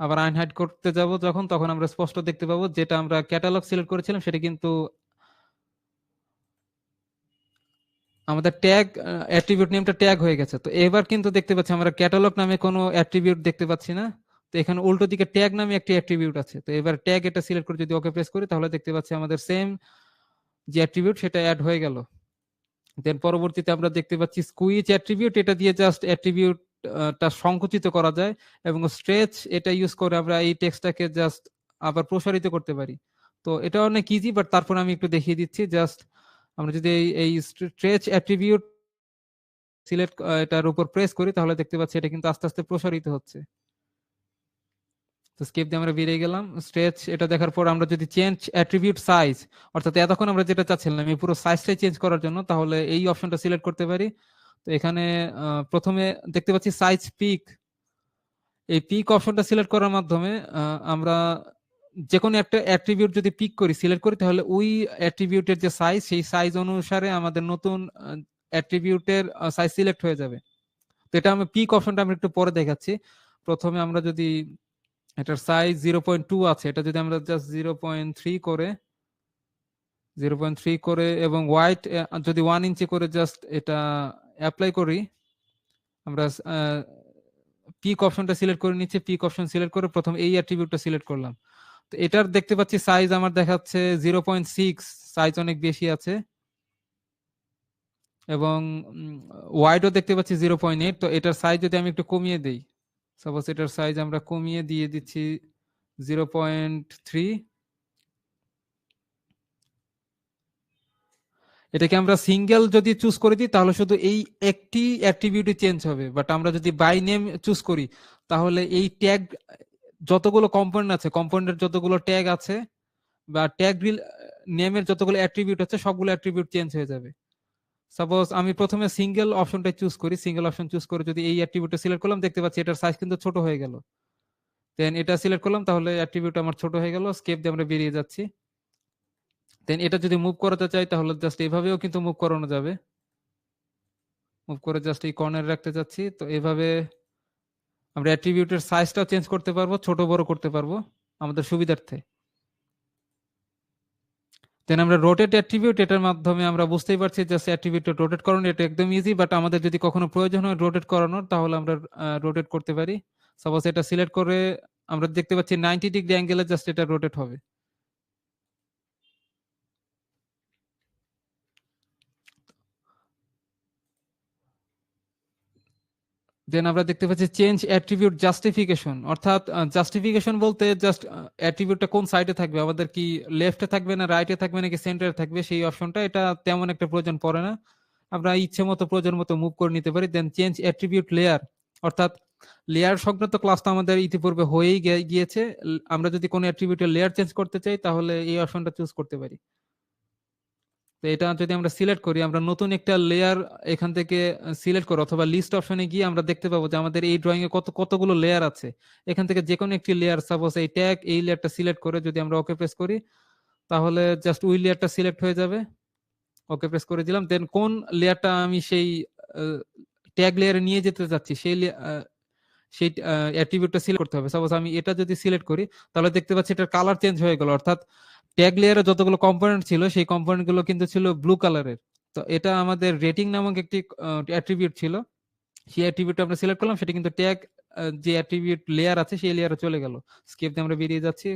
আবার আনহাইড করতে যাব যখন, তখন আমরা স্পষ্ট দেখতে পাবো যেটা আমরা ক্যাটালগ সিলেক্ট করেছিলাম সেটা কিন্তু আমাদের ট্যাগ অ্যাট্রিবিউট নেমটা ট্যাগ হয়ে গেছে। তো এবার কিন্তু দেখতে পাচ্ছি আমরা ক্যাটালগ নামে কোনো অ্যাট্রিবিউট দেখতে পাচ্ছি না। তো এখানে উল্টো দিকে ট্যাগ নামে একটি অ্যাট্রিবিউট আছে। তো এবার ট্যাগ এটা সিলেক্ট করে যদি ওকে প্রেস করি, তাহলে দেখতে পাচ্ছি আমাদের সেম যে অ্যাট্রিবিউট সেটা অ্যাড হয়ে গেল। দেন পরবর্তীতে আমরা দেখতে পাচ্ছি স্কুইজ অ্যাট্রিবিউট, এটা দিয়ে জাস্ট অ্যাট্রিবিউট টা সংকুচিত করা যায়, এবং স্ট্রেচ এটা ইউজ করে আমরা এই টেক্সটটাকে জাস্ট আবার প্রসারিত করতে পারি। তো এটা অনেক ইজি, বাট তারপর আমি একটু দেখিয়ে দিচ্ছি। জাস্ট আমরা যদি এই স্ট্রেচ অ্যাট্রিবিউট সিলেক্ট এটার উপর প্রেস করি, তাহলে দেখতে পাচ্ছি এটা কিন্তু আস্তে আস্তে প্রসারিত হচ্ছে। তো স্কেপ দিয়ে আমরা বেরিয়ে গেলাম। স্ট্রেচ এটা দেখার পর আমরা যদি চেঞ্জ অ্যাট্রিবিউট সাইজ, অর্থাৎ এতক্ষণ আমরা যেটা চাচ্ছিলাম এই পুরো সাইজটাই চেঞ্জ করার জন্য, তাহলে এই অপশনটা সিলেক্ট করতে পারি। তো এখানে প্রথমে দেখতে পাচ্ছি সাইজ পিক, এই পিক অপশনটা সিলেক্ট করার মাধ্যমে আমরা যে কোনো একটা অ্যাট্রিবিউট যদি পিক করি, সিলেক্ট করি, তাহলে ওই অ্যাট্রিবিউটের যে সাইজ সেই সাইজ অনুসারে আমাদের নতুন অ্যাট্রিবিউটের সাইজ সিলেক্ট হয়ে যাবে। তো এটা আমি পিক অপশনটা আমি একটু পরে দেখাচ্ছি। প্রথমে আমরা যদি এটার সাইজ 0.2 আছে, এটা যদি আমরা জাস্ট 0.3 করে এবং হোয়াইট যদি 1 ইঞ্চি করে জাস্ট এটা অ্যাপ্লাই করি, আমরা পিক অপশনটা সিলেক্ট করে নিচ্ছে, পিক অপশন সিলেক্ট করে প্রথম এই অ্যাট্রিবিউটটা সিলেক্ট করলাম। তো এটার দেখতে পাচ্ছি সাইজ আমার দেখাচ্ছে 0.6, সাইজ অনেক বেশি আছে, এবং ওয়াইডও দেখতে পাচ্ছি 0.8। তো এটার সাইজ যদি আমি একটু কমিয়ে দেই, সাপোজ এটার সাইজ আমরা কমিয়ে দিয়ে দিচ্ছি 0.3, এটাকে আমরা সিঙ্গেল যদি চুজ করে দিই তাহলে শুধু এই একটি অ্যাট্রিবিউটই চেঞ্জ হবে, বাট আমরা যদি বাই নেম চুজ করি তাহলে এই ট্যাগ যতগুলো কম্পোনেন্ট আছে, কম্পোনেন্টের যতগুলো ট্যাগ আছে বা ট্যাগ নেমের যতগুলো অ্যাট্রিবিউট আছে সবগুলো অ্যাট্রিবিউট চেঞ্জ হয়ে যাবে। সাপোজ আমি প্রথমে সিঙ্গেল অপশনটা চুজ করি, সিঙ্গেল অপশন চুজ করে যদি এই অ্যাট্রিবিউটটা সিলেক্ট করলাম, দেখতে পাচ্ছি এটার সাইজ কিন্তু ছোট হয়ে গেল। দেন এটা সিলেক্ট করলাম, তাহলে অ্যাট্রিবিউট আমার ছোট হয়ে গেল, স্কেপ দিয়ে আমরা বেরিয়ে যাচ্ছি। দেন এটা যদি মুভ করাতে চাই তাহলে জাস্ট এইভাবেও কিন্তু মুভ করানো যাবে, মুভ করে জাস্ট এই কর্নারে রাখতে যাচ্ছি। তো এভাবে আমরা অ্যাট্রিবিউটের সাইজটাও চেঞ্জ করতে পারবো, ছোট বড় করতে পারবো আমাদের সুবিধার্থে। দেন আমরা রোটেট অ্যাট্রিবিউট, এটার মাধ্যমে আমরা বুঝতেই পারছি জাস্ট অ্যাট্রিবিউটটা রোটেট করানো, এটা একদম ইজি, বাট আমাদের যদি কখনো প্রয়োজন হয় রোটেট করানোর তাহলে আমরা রোটেট করতে পারি। সাপোজ এটা সিলেক্ট করে আমরা দেখতে পাচ্ছি 90 ডিগ্রি অ্যাঙ্গেলে জাস্ট এটা রোটেট হবে। দেন আমরা দেখতে পাচ্ছি চেঞ্জ অ্যাট্রিবিউট জাস্টিফিকেশন, অর্থাৎ জাস্টিফিকেশন বলতে জাস্ট অ্যাট্রিবিউটটা কোন সাইডে থাকবে, আমাদের কি লেফটে থাকবে না রাইটে থাকবে নাকি সেন্টারে থাকবে, সেই অপশনটা এটা তেমন একটা প্রয়োজন পড়ে না, আমরা ইচ্ছে মতো প্রয়োজন মতো মুভ করে নিতে পারি। দেন চেঞ্জ অ্যাট্রিবিউট লেয়ার, অর্থাৎ লেয়ার সংক্রান্ত ক্লাস তো আমাদের ইতিপূর্বে হয়েই গিয়েছে, আমরা যদি কোনো অ্যাট্রিবিউটের লেয়ার চেঞ্জ করতে চাই তাহলে এই অপশনটা চুজ করতে পারি। তো এটা যদি আমরা সিলেক্ট করি, আমরা নতুন একটা লেয়ার এখান থেকে সিলেক্ট করো অথবা লিস্ট অপশনে গিয়ে আমরা দেখতে পাবো যে আমাদের এই ড্রয়িং এ কতগুলো লেয়ার আছে। এখান থেকে যে কোনো একটি লেয়ার, সাপোজ এই ট্যাগ, এই লেয়ারটা সিলেক্ট করে যদি আমরা ওকে প্রেস করি তাহলে জাস্ট ওই লেয়ারটা সিলেক্ট হয়ে যাবে। ওকে প্রেস করে দিলাম। দেন কোন লেয়ারটা আমি সেই ট্যাগ লেয়ারে নিয়ে যেতে চাচ্ছি সেই অ্যাট্রিবিউটটা সিলেক্ট করতে হবে। সাপোজ আমি এটা যদি সিলেক্ট করি তাহলে দেখতে পাচ্ছি এটার কালার চেঞ্জ হয়ে গেল, অর্থাৎ ট্যাগ লেয়ারে যতগুলো কম্পোনেন্ট ছিল সেই কম্পোনেন্ট গুলো কিন্তু ছিল ব্লু কালারের। তো এটা আমাদের রেটিং নামক একটি অ্যাট্রিবিউট ছিল, সেই অ্যাট্রিবিউট আমরা সিলেক্ট করলাম, সেটা কিন্তু ট্যাগ যে অ্যাট্রিবিউট লেয়ার আছে সেই লেয়ারে চলে গেল। স্কেপ দিয়ে আমরা বেরিয়ে যাচ্ছি,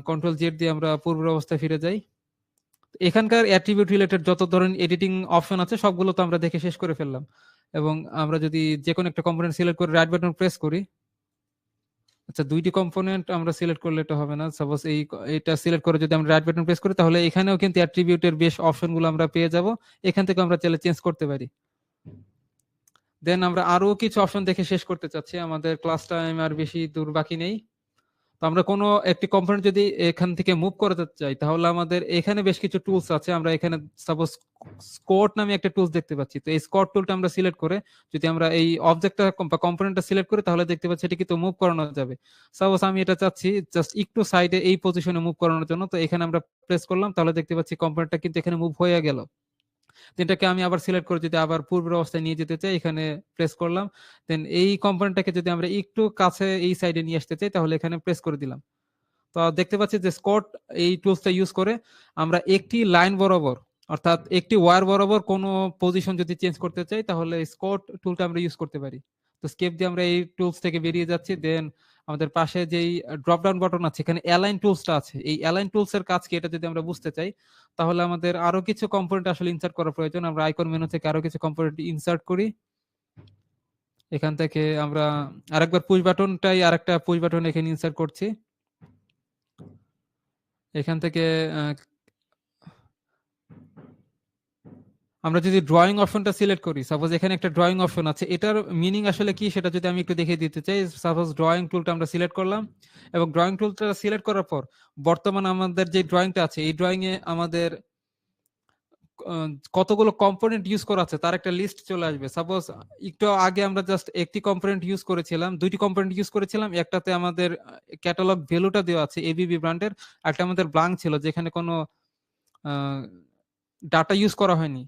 কন্ট্রোল জেড দিয়ে আমরা পূর্বের অবস্থায় ফিরে যাই। এখানকার অ্যাট্রিবিউট রিলেটেড যত ধরনের এডিটিং অপশন আছে সবগুলো তো আমরা দেখে শেষ করে ফেললাম, এবং আমরা যদি যে কোনো একটা কম্পোনেন্ট সিলেক্ট করে রাইট বাটন প্রেস করি, আচ্ছা দুইটি কম্পোনেন্ট আমরা সিলেক্ট করলে এটা হবে না, সাপোজ এইটা সিলেক্ট করে যদি আমরা রাইট বাটন প্রেস করি তাহলে এখানেও কিন্তু অ্যাট্রিবিউটের বেশ অপশনগুলো আমরা পেয়ে যাব, এখান থেকে আমরা চাইলে চেঞ্জ করতে পারি। দেন আমরা আরো কিছু অপশন দেখে শেষ করতে চাচ্ছি, আমাদের ক্লাস টাইম আর বেশি দূর বাকি নেই। তো আমরা কোনো একটি কম্পোনেন্ট যদি এখান থেকে মুভ করতে চাই তাহলে আমাদের এখানে বেশ কিছু টুলস আছে, আমরা এখানে সাপোজ স্কোয়াড নামে একটা টুলস দেখতে পাচ্ছি। তো এই স্কোয়াড টুলটা আমরা সিলেক্ট করে যদি আমরা এই অবজেক্টটা বা কম্পোনেন্টটা সিলেক্ট করি তাহলে দেখতে পাচ্ছি এটা কিন্তু মুভ করানো যাবে। সাপোজ আমি এটা চাচ্ছি জাস্ট একটু সাইডে এই পজিশনে মুভ করানোর জন্য, তো এখানে আমরা প্রেস করলাম তাহলে দেখতে পাচ্ছি কম্পোনেন্টটা কিন্তু এখানে মুভ হয়ে গেল। এটাকে আমি আবার সিলেক্ট করে যদি আবার পূর্বের অবস্থায় নিয়ে যেতে চাই এখানে প্রেস করলাম, দেন এই কম্পোনেন্টটাকে যদি আমরা একটু কাছে এই সাইডে নিয়ে আসতে চাই তাহলে এখানে প্রেস করে দিলাম। তো দেখতে পাচ্ছি যে স্কট এই টুলসটা ইউজ করে আমরা একটি লাইন বরাবর, অর্থাৎ একটি ওয়্যার বরাবর কোনো পজিশন যদি চেঞ্জ করতে চাই তাহলে স্কট টুলটা আমরা ইউজ করতে পারি। তো স্কেপ দিয়ে আমরা এই টুলস থেকে বেরিয়ে যাচ্ছি। দেন আমাদের পাশে যেই ড্রপ ডাউন বাটন আছে এখানে অ্যালাইন টুলসটা আছে, এই অ্যালাইন টুলস এর কাজ কি এটা যদি আমরা বুঝতে চাই তাহলে আমাদের আরো কিছু কম্পোনেন্ট আসলে ইনসার্ট করা প্রয়োজন। আমরা আইকন মেনু থেকে আরো কিছু কম্পোনেন্ট ইনসার্ট করি, এখান থেকে আমরা আরেকবার পুশ বাটনটাই আরেকটা পুশ বাটন এখানে ইনসার্ট করছি। এখান থেকে আমরা যদি ড্রয়িং অপশনটা সিলেক্ট করি, সাপোজ এখানে একটা ড্রয়িং অপশন আছে, এটার মিনিং আসলে কি সেটা যদি আমি একটু দেখিয়ে দিতে চাই। সাপোজ ড্রয়িং টুলটা আমরা সিলেক্ট করলাম, এবং ড্রয়িং টুলটা সিলেক্ট করার পর বর্তমান আমাদের যে ড্রয়িংটা আছে এই ড্রয়িং এ আমাদের কতগুলো কম্পোনেন্ট ইউজ করা আছে তার একটা লিস্ট চলে আসবে। সাপোজ একটু আগে আমরা জাস্ট একটি কম্পোনেন্ট ইউজ করেছিলাম, দুইটি কম্পোনেন্ট ইউজ করেছিলাম, একটাতে আমাদের ক্যাটালগ ভ্যালুটা দেওয়া আছে এবিবি ব্র্যান্ডের, একটা আমাদের ব্ল্যাঙ্ক ছিল যেখানে কোনো ডাটা ইউজ করা হয়নি।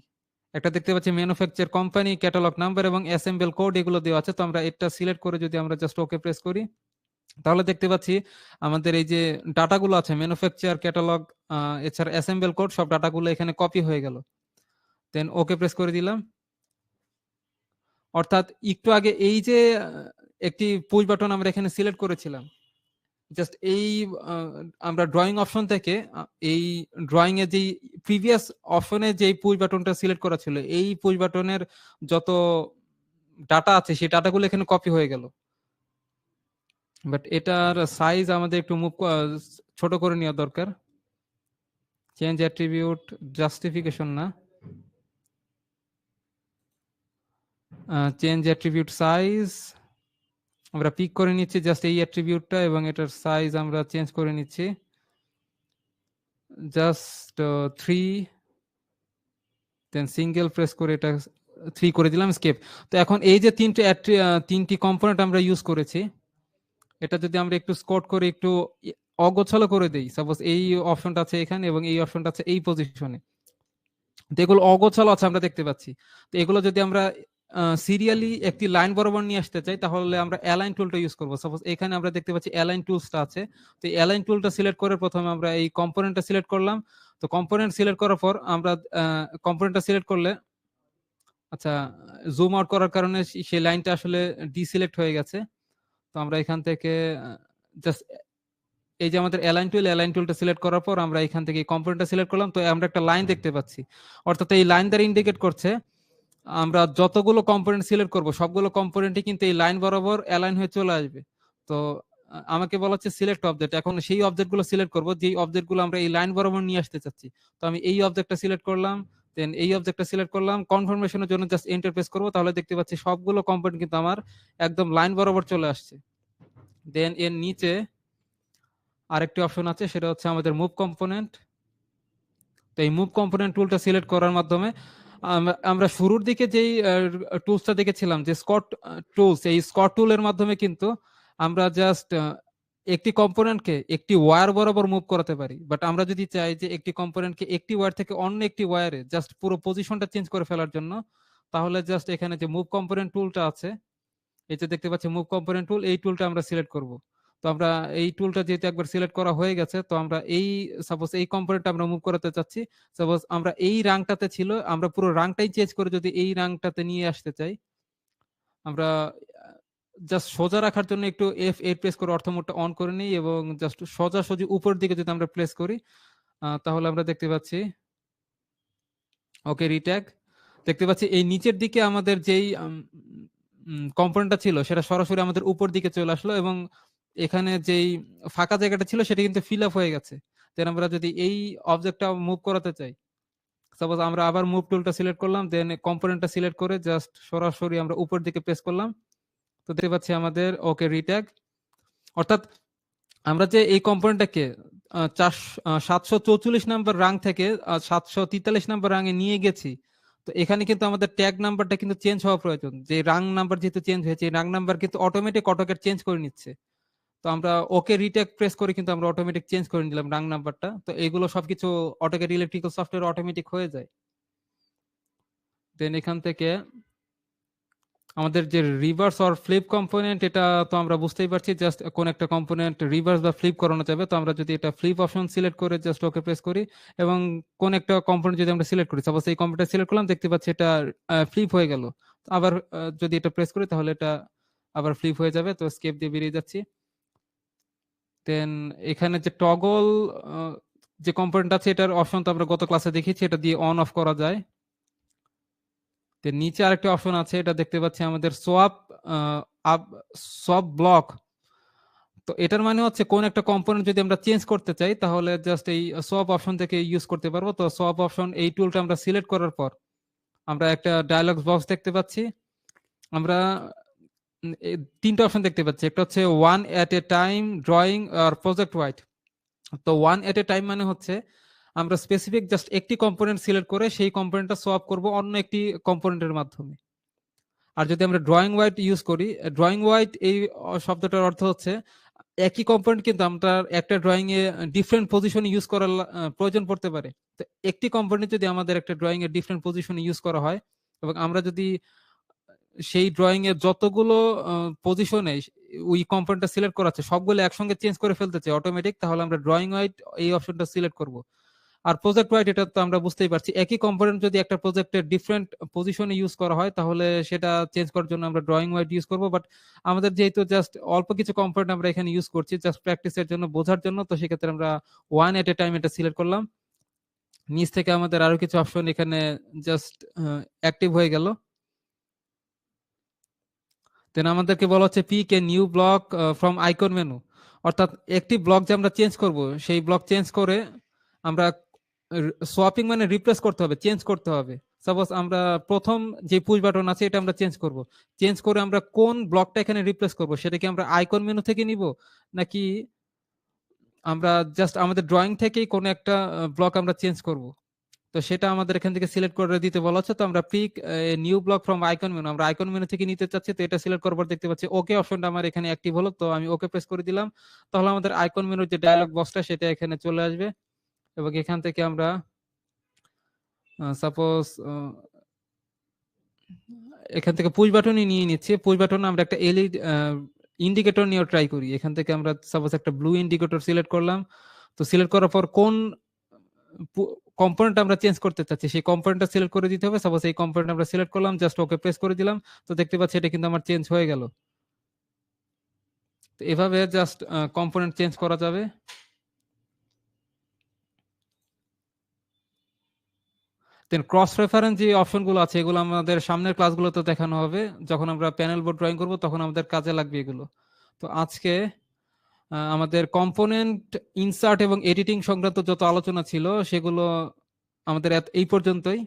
একটা দেখতে পাচ্ছি ম্যানুফ্যাকচার কোম্পানি, ক্যাটালগ নাম্বার এবং অ্যাসেম্বল কোড এগুলো দেওয়া আছে। তো আমরা এটা সিলেক্ট করে যদি আমরা জাস্ট ওকে প্রেস করি তাহলে দেখতে পাচ্ছি আমাদের এই যে ডাটাগুলো আছে ম্যানুফ্যাকচার, ক্যাটালগ এছাড়া অ্যাসেম্বল কোড সব ডাটাগুলো এখানে কপি হয়ে গেল। দেন ওকে প্রেস করে দিলাম। অর্থাৎ একটু আগে এই যে একটি পুশ বাটন আমরা এখানে সিলেক্ট করেছিলাম, জাস্ট এই আমরা ড্রয়িং অপশন থেকে এই ড্রয়িং এর যেই প্রিভিয়াস অপশনে যেই পুশ বাটনটা সিলেক্ট করা ছিল, এই পুশ বাটনের যত ডাটা আছে সেই ডাটাগুলো এখানে কপি হয়ে গেল। বাট এটার সাইজ আমাদের একটু মুভ ছোট করে নেওয়া দরকার। চেঞ্জ অ্যাট্রিবিউট জাস্টিফিকেশন না, চেঞ্জ অ্যাট্রিবিউট সাইজ আমরা পিক করে নিচ্ছি জাস্ট এই অ্যাট্রিবিউটটা, এবং এটার সাইজ আমরা চেঞ্জ করে নিচ্ছি জাস্ট 3, দেন সিঙ্গেল প্রেস করে এটা 3 করে দিলাম, স্কেপ। তো এখন এই যে তিনটি কম্পোনেন্ট আমরা ইউজ করেছি, এটা যদি আমরা একটু স্কট করে একটু অগোছালো করে দেই, সাপোজ এই অপশনটা আছে এখানে এবং এই অপশনটা আছে এই পজিশনে, তো এগুলো অগোছালো আছে আমরা দেখতে পাচ্ছি। তো এগুলো যদি আমরা সিরিয়ালি একটি লাইন বরাবর নিয়ে আসতে চাই, তাহলে আমরা অ্যালাইন টুলটা ইউজ করব। সাপোজ এখানে আমরা দেখতে পাচ্ছি অ্যালাইন টুলসটা আছে, তো অ্যালাইন টুলটা সিলেক্ট করে প্রথমে আমরা এই কম্পোনেন্টটা সিলেক্ট করলাম। তো কম্পোনেন্ট সিলেক্ট করার পর আমরা কম্পোনেন্টটা সিলেক্ট করলে, আচ্ছা, জুম আউট করার কারণে সেই লাইনটা আসলে ডিসিলেক্ট হয়ে গেছে। তো আমরা এখান থেকে জাস্ট এই যে আমাদের অ্যালাইন টুলটা সিলেক্ট করার পর আমরা এখান থেকে কম্পোনেন্টটা সিলেক্ট করলাম, তো আমরা একটা লাইন দেখতে পাচ্ছি। অর্থাৎ এই লাইন দ্বারা ইন্ডিকেট করছে আমরা যতগুলো কম্পোনেন্ট সিলেক্ট করব সবগুলো কম্পোনেন্টই কিন্তু এই লাইন বরাবর অ্যালাইন হয়ে চলে আসবে। তো আমাকে বলা হচ্ছে সিলেক্ট অবজেক্ট, এখন সেই অবজেক্টগুলো সিলেক্ট করব যেই অবজেক্টগুলো আমরা এই লাইন বরাবর নিয়ে আসতে চাচ্ছি। তো আমি এই অবজেক্টটা সিলেক্ট করলাম, দেন এই অবজেক্টটা সিলেক্ট করলাম, কনফার্মেশনের জন্য জাস্ট এন্টার প্রেস করব, তাহলে দেখতে পাচ্ছি সবগুলো কম্পোনেন্ট কিন্তু আমার একদম লাইন বরাবর চলে আসছে। দেন এর নিচে আরেকটি অপশন আছে, সেটা হচ্ছে আমাদের মুভ কম্পোনেন্ট। তো এই মুভ কম্পোনেন্ট টুলটা সিলেক্ট করার মাধ্যমে আমরা শুরুর দিকে যেই টুলসটা দেখেছিলাম যে স্কট টুলস, এই স্কট টুলের মাধ্যমে কিন্তু আমরা জাস্ট একটি কম্পোনেন্টকে একটি ওয়্যার বরাবর মুভ করাতে পারি। বাট আমরা যদি চাই যে একটি কম্পোনেন্টকে একটি ওয়্যার থেকে অন্য একটি ওয়্যারে জাস্ট পুরো পজিশনটা চেঞ্জ করে ফেলার জন্য, তাহলে জাস্ট এখানে যে মুভ কম্পোনেন্ট টুলটা আছে, এই যে দেখতে পাচ্ছি মুভ কম্পোনেন্ট টুল, এই টুলটা আমরা সিলেক্ট করব। তো আমরা এই টুলটা যেহেতু একবার সিলেক্ট করা হয়ে গেছে, তো আমরা এই সাপোজ এই কম্পোনেন্টটা আমরা মুভ করাতে চাচ্ছি, সাপোজ আমরা এই রাংটাতে ছিল, আমরা পুরো রাংটাই চেঞ্জ করে যদি এই রাংটাতে নিয়ে আসতে চাই, আমরা জাস্ট সোজা রাখার জন্য একটু F8 প্রেস করে অর্থ মোডটা অন করে নিই এবং জাস্ট সোজাসুজি উপর দিকে যদি আমরা প্লেস করি, তাহলে আমরা দেখতে পাচ্ছি ওকে রিট্যাগ, দেখতে পাচ্ছি এই নিচের দিকে আমাদের যেই কম্পোনেন্টটা ছিল সেটা সরাসরি আমাদের উপর দিকে চলে আসলো, এবং এখানে যেই ফাঁকা জায়গাটা ছিল সেটা কিন্তু ফিল আপ হয়ে গেছে। দেন আমরা যদি এই অবজেক্টটা মুভ করাতে চাই, সাপোজ আমরা আবার মুভ টুলটা সিলেক্ট করলাম, দেন কম্পোনেন্টটা সিলেক্ট করে জাস্ট সরাসরি আমরা উপর দিকে প্রেস করলাম, তো দেখতে পাচ্ছি আমাদের ওকে রিট্যাগ। অর্থাৎ আমরা যে এই কম্পোনেন্টটাকে 744 নাম্বার রাং থেকে 743 নাম্বার রাঙে নিয়ে গেছি, তো এখানে কিন্তু আমাদের ট্যাগ নাম্বারটা কিন্তু চেঞ্জ হওয়া প্রয়োজন। যে রাং নাম্বার যেহেতু চেঞ্জ হয়েছে, এই রাং নাম্বার কিন্তু অটোমেটিক অটোক্যাড চেঞ্জ করে নিচ্ছে। তো আমরা ওকে রিট্যাগ প্রেস করে কিন্তু আমরা অটোমেটিক চেঞ্জ করে নিলাম রাং নাম্বারটা। তো এগুলো সবকিছু অটোক্যাড ইলেকট্রিক্যাল সফটওয়্যার অটোমেটিক হয়ে যায়। দেন এখান থেকে আমাদের যে রিভার্স অর ফ্লিপ কম্পোনেন্ট, এটা তো আমরা বুঝতেই পারছি জাস্ট কোন একটা কম্পোনেন্ট রিভার্স বা ফ্লিপ করানো যাবে। তো আমরা যদি এটা ফ্লিপ অপশন সিলেক্ট করে জাস্ট ওকে প্রেস করি এবং কোন একটা কম্পোনেন্ট যদি আমরা সিলেক্ট করি, সাপোজ এই কম্পোনেন্ট সিলেক্ট করলাম, দেখতে পাচ্ছি এটা ফ্লিপ হয়ে গেল। আবার যদি এটা প্রেস করি তাহলে এটা আবার ফ্লিপ হয়ে যাবে। তো স্কেপ দিয়ে বেরিয়ে যাচ্ছি। দেন এখানে যে টগল যে কম্পোনেন্ট আছে, এটার অপশন তো আমরা গত ক্লাসে দেখেছি, এটা দিয়ে অন অফ করা যায়। নিচে আরেকটা অপশন আছে, এটা দেখতে পাচ্ছি আমাদের সোয়াপ ব্লক। তো এটার মানে হচ্ছে কোন একটা কম্পোনেন্ট যদি আমরা চেঞ্জ করতে চাই, তাহলে জাস্ট এই সোয়াপ অপশন থেকে ইউজ করতে পারবো। তো সোয়াপ অপশন এই টুলটা আমরা সিলেক্ট করার পর আমরা একটা ডায়ালগ বক্স দেখতে পাচ্ছি। আমরা তিনটা অপশন দেখতে পাচ্ছি, একটা হচ্ছে one at a time, drawing আর প্রজেক্ট ওয়াইড। তো ওয়ান এট এ টাইম মানে হচ্ছে আমরা স্পেসিফিক জাস্ট একটি কম্পোনেন্ট সিলেক্ট করে সেই কম্পোনেন্টটা সোয়াপ করব অন্য একটি কম্পোনেন্টের মাধ্যমে। আর যদি আমরা ড্রয়িং ওয়াইড ইউজ করি, ড্রয়িং ওয়াইড এই শব্দটার অর্থ হচ্ছে একই কম্পোনেন্ট কিন্তু আমরা একটা ড্রয়িং এ ডিফারেন্ট পজিশনে ইউজ করার প্রয়োজন পড়তে পারে। তো একটি কম্পোনেন্ট যদি আমাদের একটা ড্রয়িং এর ডিফারেন্ট পজিশনে ইউজ করা হয় এবং আমরা যদি সেই ড্রয়িং এর যতগুলো পজিশনে ওই কম্পোনেন্টটা সিলেক্ট করা আছে সবগুলো একসঙ্গে চেঞ্জ করে ফেলতে চাই অটোমেটিক, তাহলে আমরা ড্রয়িং ওয়াইড এই অপশনটা সিলেক্ট করব। আর প্রজেক্ট ওয়াইড এটা তো আমরা বুঝতেই পারছি, একই কম্পোনেন্ট যদি একটা প্রজেক্টের ডিফারেন্ট পজিশনে ইউজ করা হয় তাহলে সেটা চেঞ্জ করার জন্য আমরা ড্রয়িং ওয়াইড ইউজ করব। বাট আমাদের যেহেতু জাস্ট অল্প কিছু কম্পোনেন্ট আমরা এখানে ইউজ করছি জাস্ট প্র্যাকটিসের জন্য, বোঝার জন্য, তো সেক্ষেত্রে আমরা ওয়ান এট এ টাইম এটা সিলেক্ট করলাম। নিচ থেকে আমাদের আরো কিছু অপশন এখানে জাস্ট অ্যাক্টিভ হয়ে গেল। দেন আমাদেরকে বলা হচ্ছে pick a new block from icon menu, অর্থাৎ একটি ব্লক যে আমরা চেঞ্জ করব সেই ব্লক চেঞ্জ করে আমরা সোয়াপিং মানে রিপ্লেস করতে হবে, চেঞ্জ করতে হবে। সাপোজ আমরা প্রথম যে পুশ বাটন আছে এটা আমরা চেঞ্জ করব, চেঞ্জ করে আমরা কোন ব্লকটা এখানে রিপ্লেস করব সেটা কি আমরা আইকন মেনু থেকে নিব নাকি আমরা জাস্ট আমাদের ড্রয়িং থেকেই কোনো একটা ব্লক আমরা চেঞ্জ করব। তো সেটা আমাদের এখান থেকে সিলেক্ট করে দিতে বলা হচ্ছে। তো আমরা pick new block from icon menu, আমরা আইকন মেনু থেকে নিতে চাচ্ছি, তো এটা সিলেক্ট করার পর দেখতে পাচ্ছি ওকে অপশনটা আমার এখানে অ্যাক্টিভ হলো, তো আমি ওকে প্রেস করে দিলাম। তাহলে আমাদের আইকন মেনুর যে ডায়লগ বক্সটা সেটা এখানে চলে আসবে এবং এখান থেকে আমরা সাপোজ এখান থেকে পুশ বাটনই নিয়ে নিচ্ছি। পুশ বাটনে আমরা একটা এলইডি ইন্ডিকেটর নিয়ে ট্রাই করি। এখান থেকে আমরা সাপোজ একটা ব্লু ইন্ডিকেটর সিলেক্ট করলাম। তো সিলেক্ট করার পর কোন কম্পোনেন্ট আমরা চেঞ্জ করতে চাচ্ছি সেই কম্পোনেন্টটা সিলেক্ট করে দিতে হবে। সাপোজ এই কম্পোনেন্ট আমরা সিলেক্ট করলাম, জাস্ট ওকে প্রেস করে দিলাম, তো দেখতে পাচ্ছি এটা কিন্তু আমার চেঞ্জ হয়ে গেল। তো এভাবে জাস্ট কম্পোনেন্ট চেঞ্জ করা যাবে। দেন ক্রস রেফারেন্স যে অপশনগুলো আছে এগুলো আমাদের সামনের ক্লাসগুলোতে দেখানো হবে, যখন আমরা প্যানেল বোর্ড ড্রয়িং করব তখন আমাদের কাজে লাগবে এগুলো। তো আজকে আমাদের কম্পোনেন্ট ইনসার্ট এবং এডিটিং সংক্রান্ত যত আলোচনা ছিল সেগুলো আমাদের এই পর্যন্তই।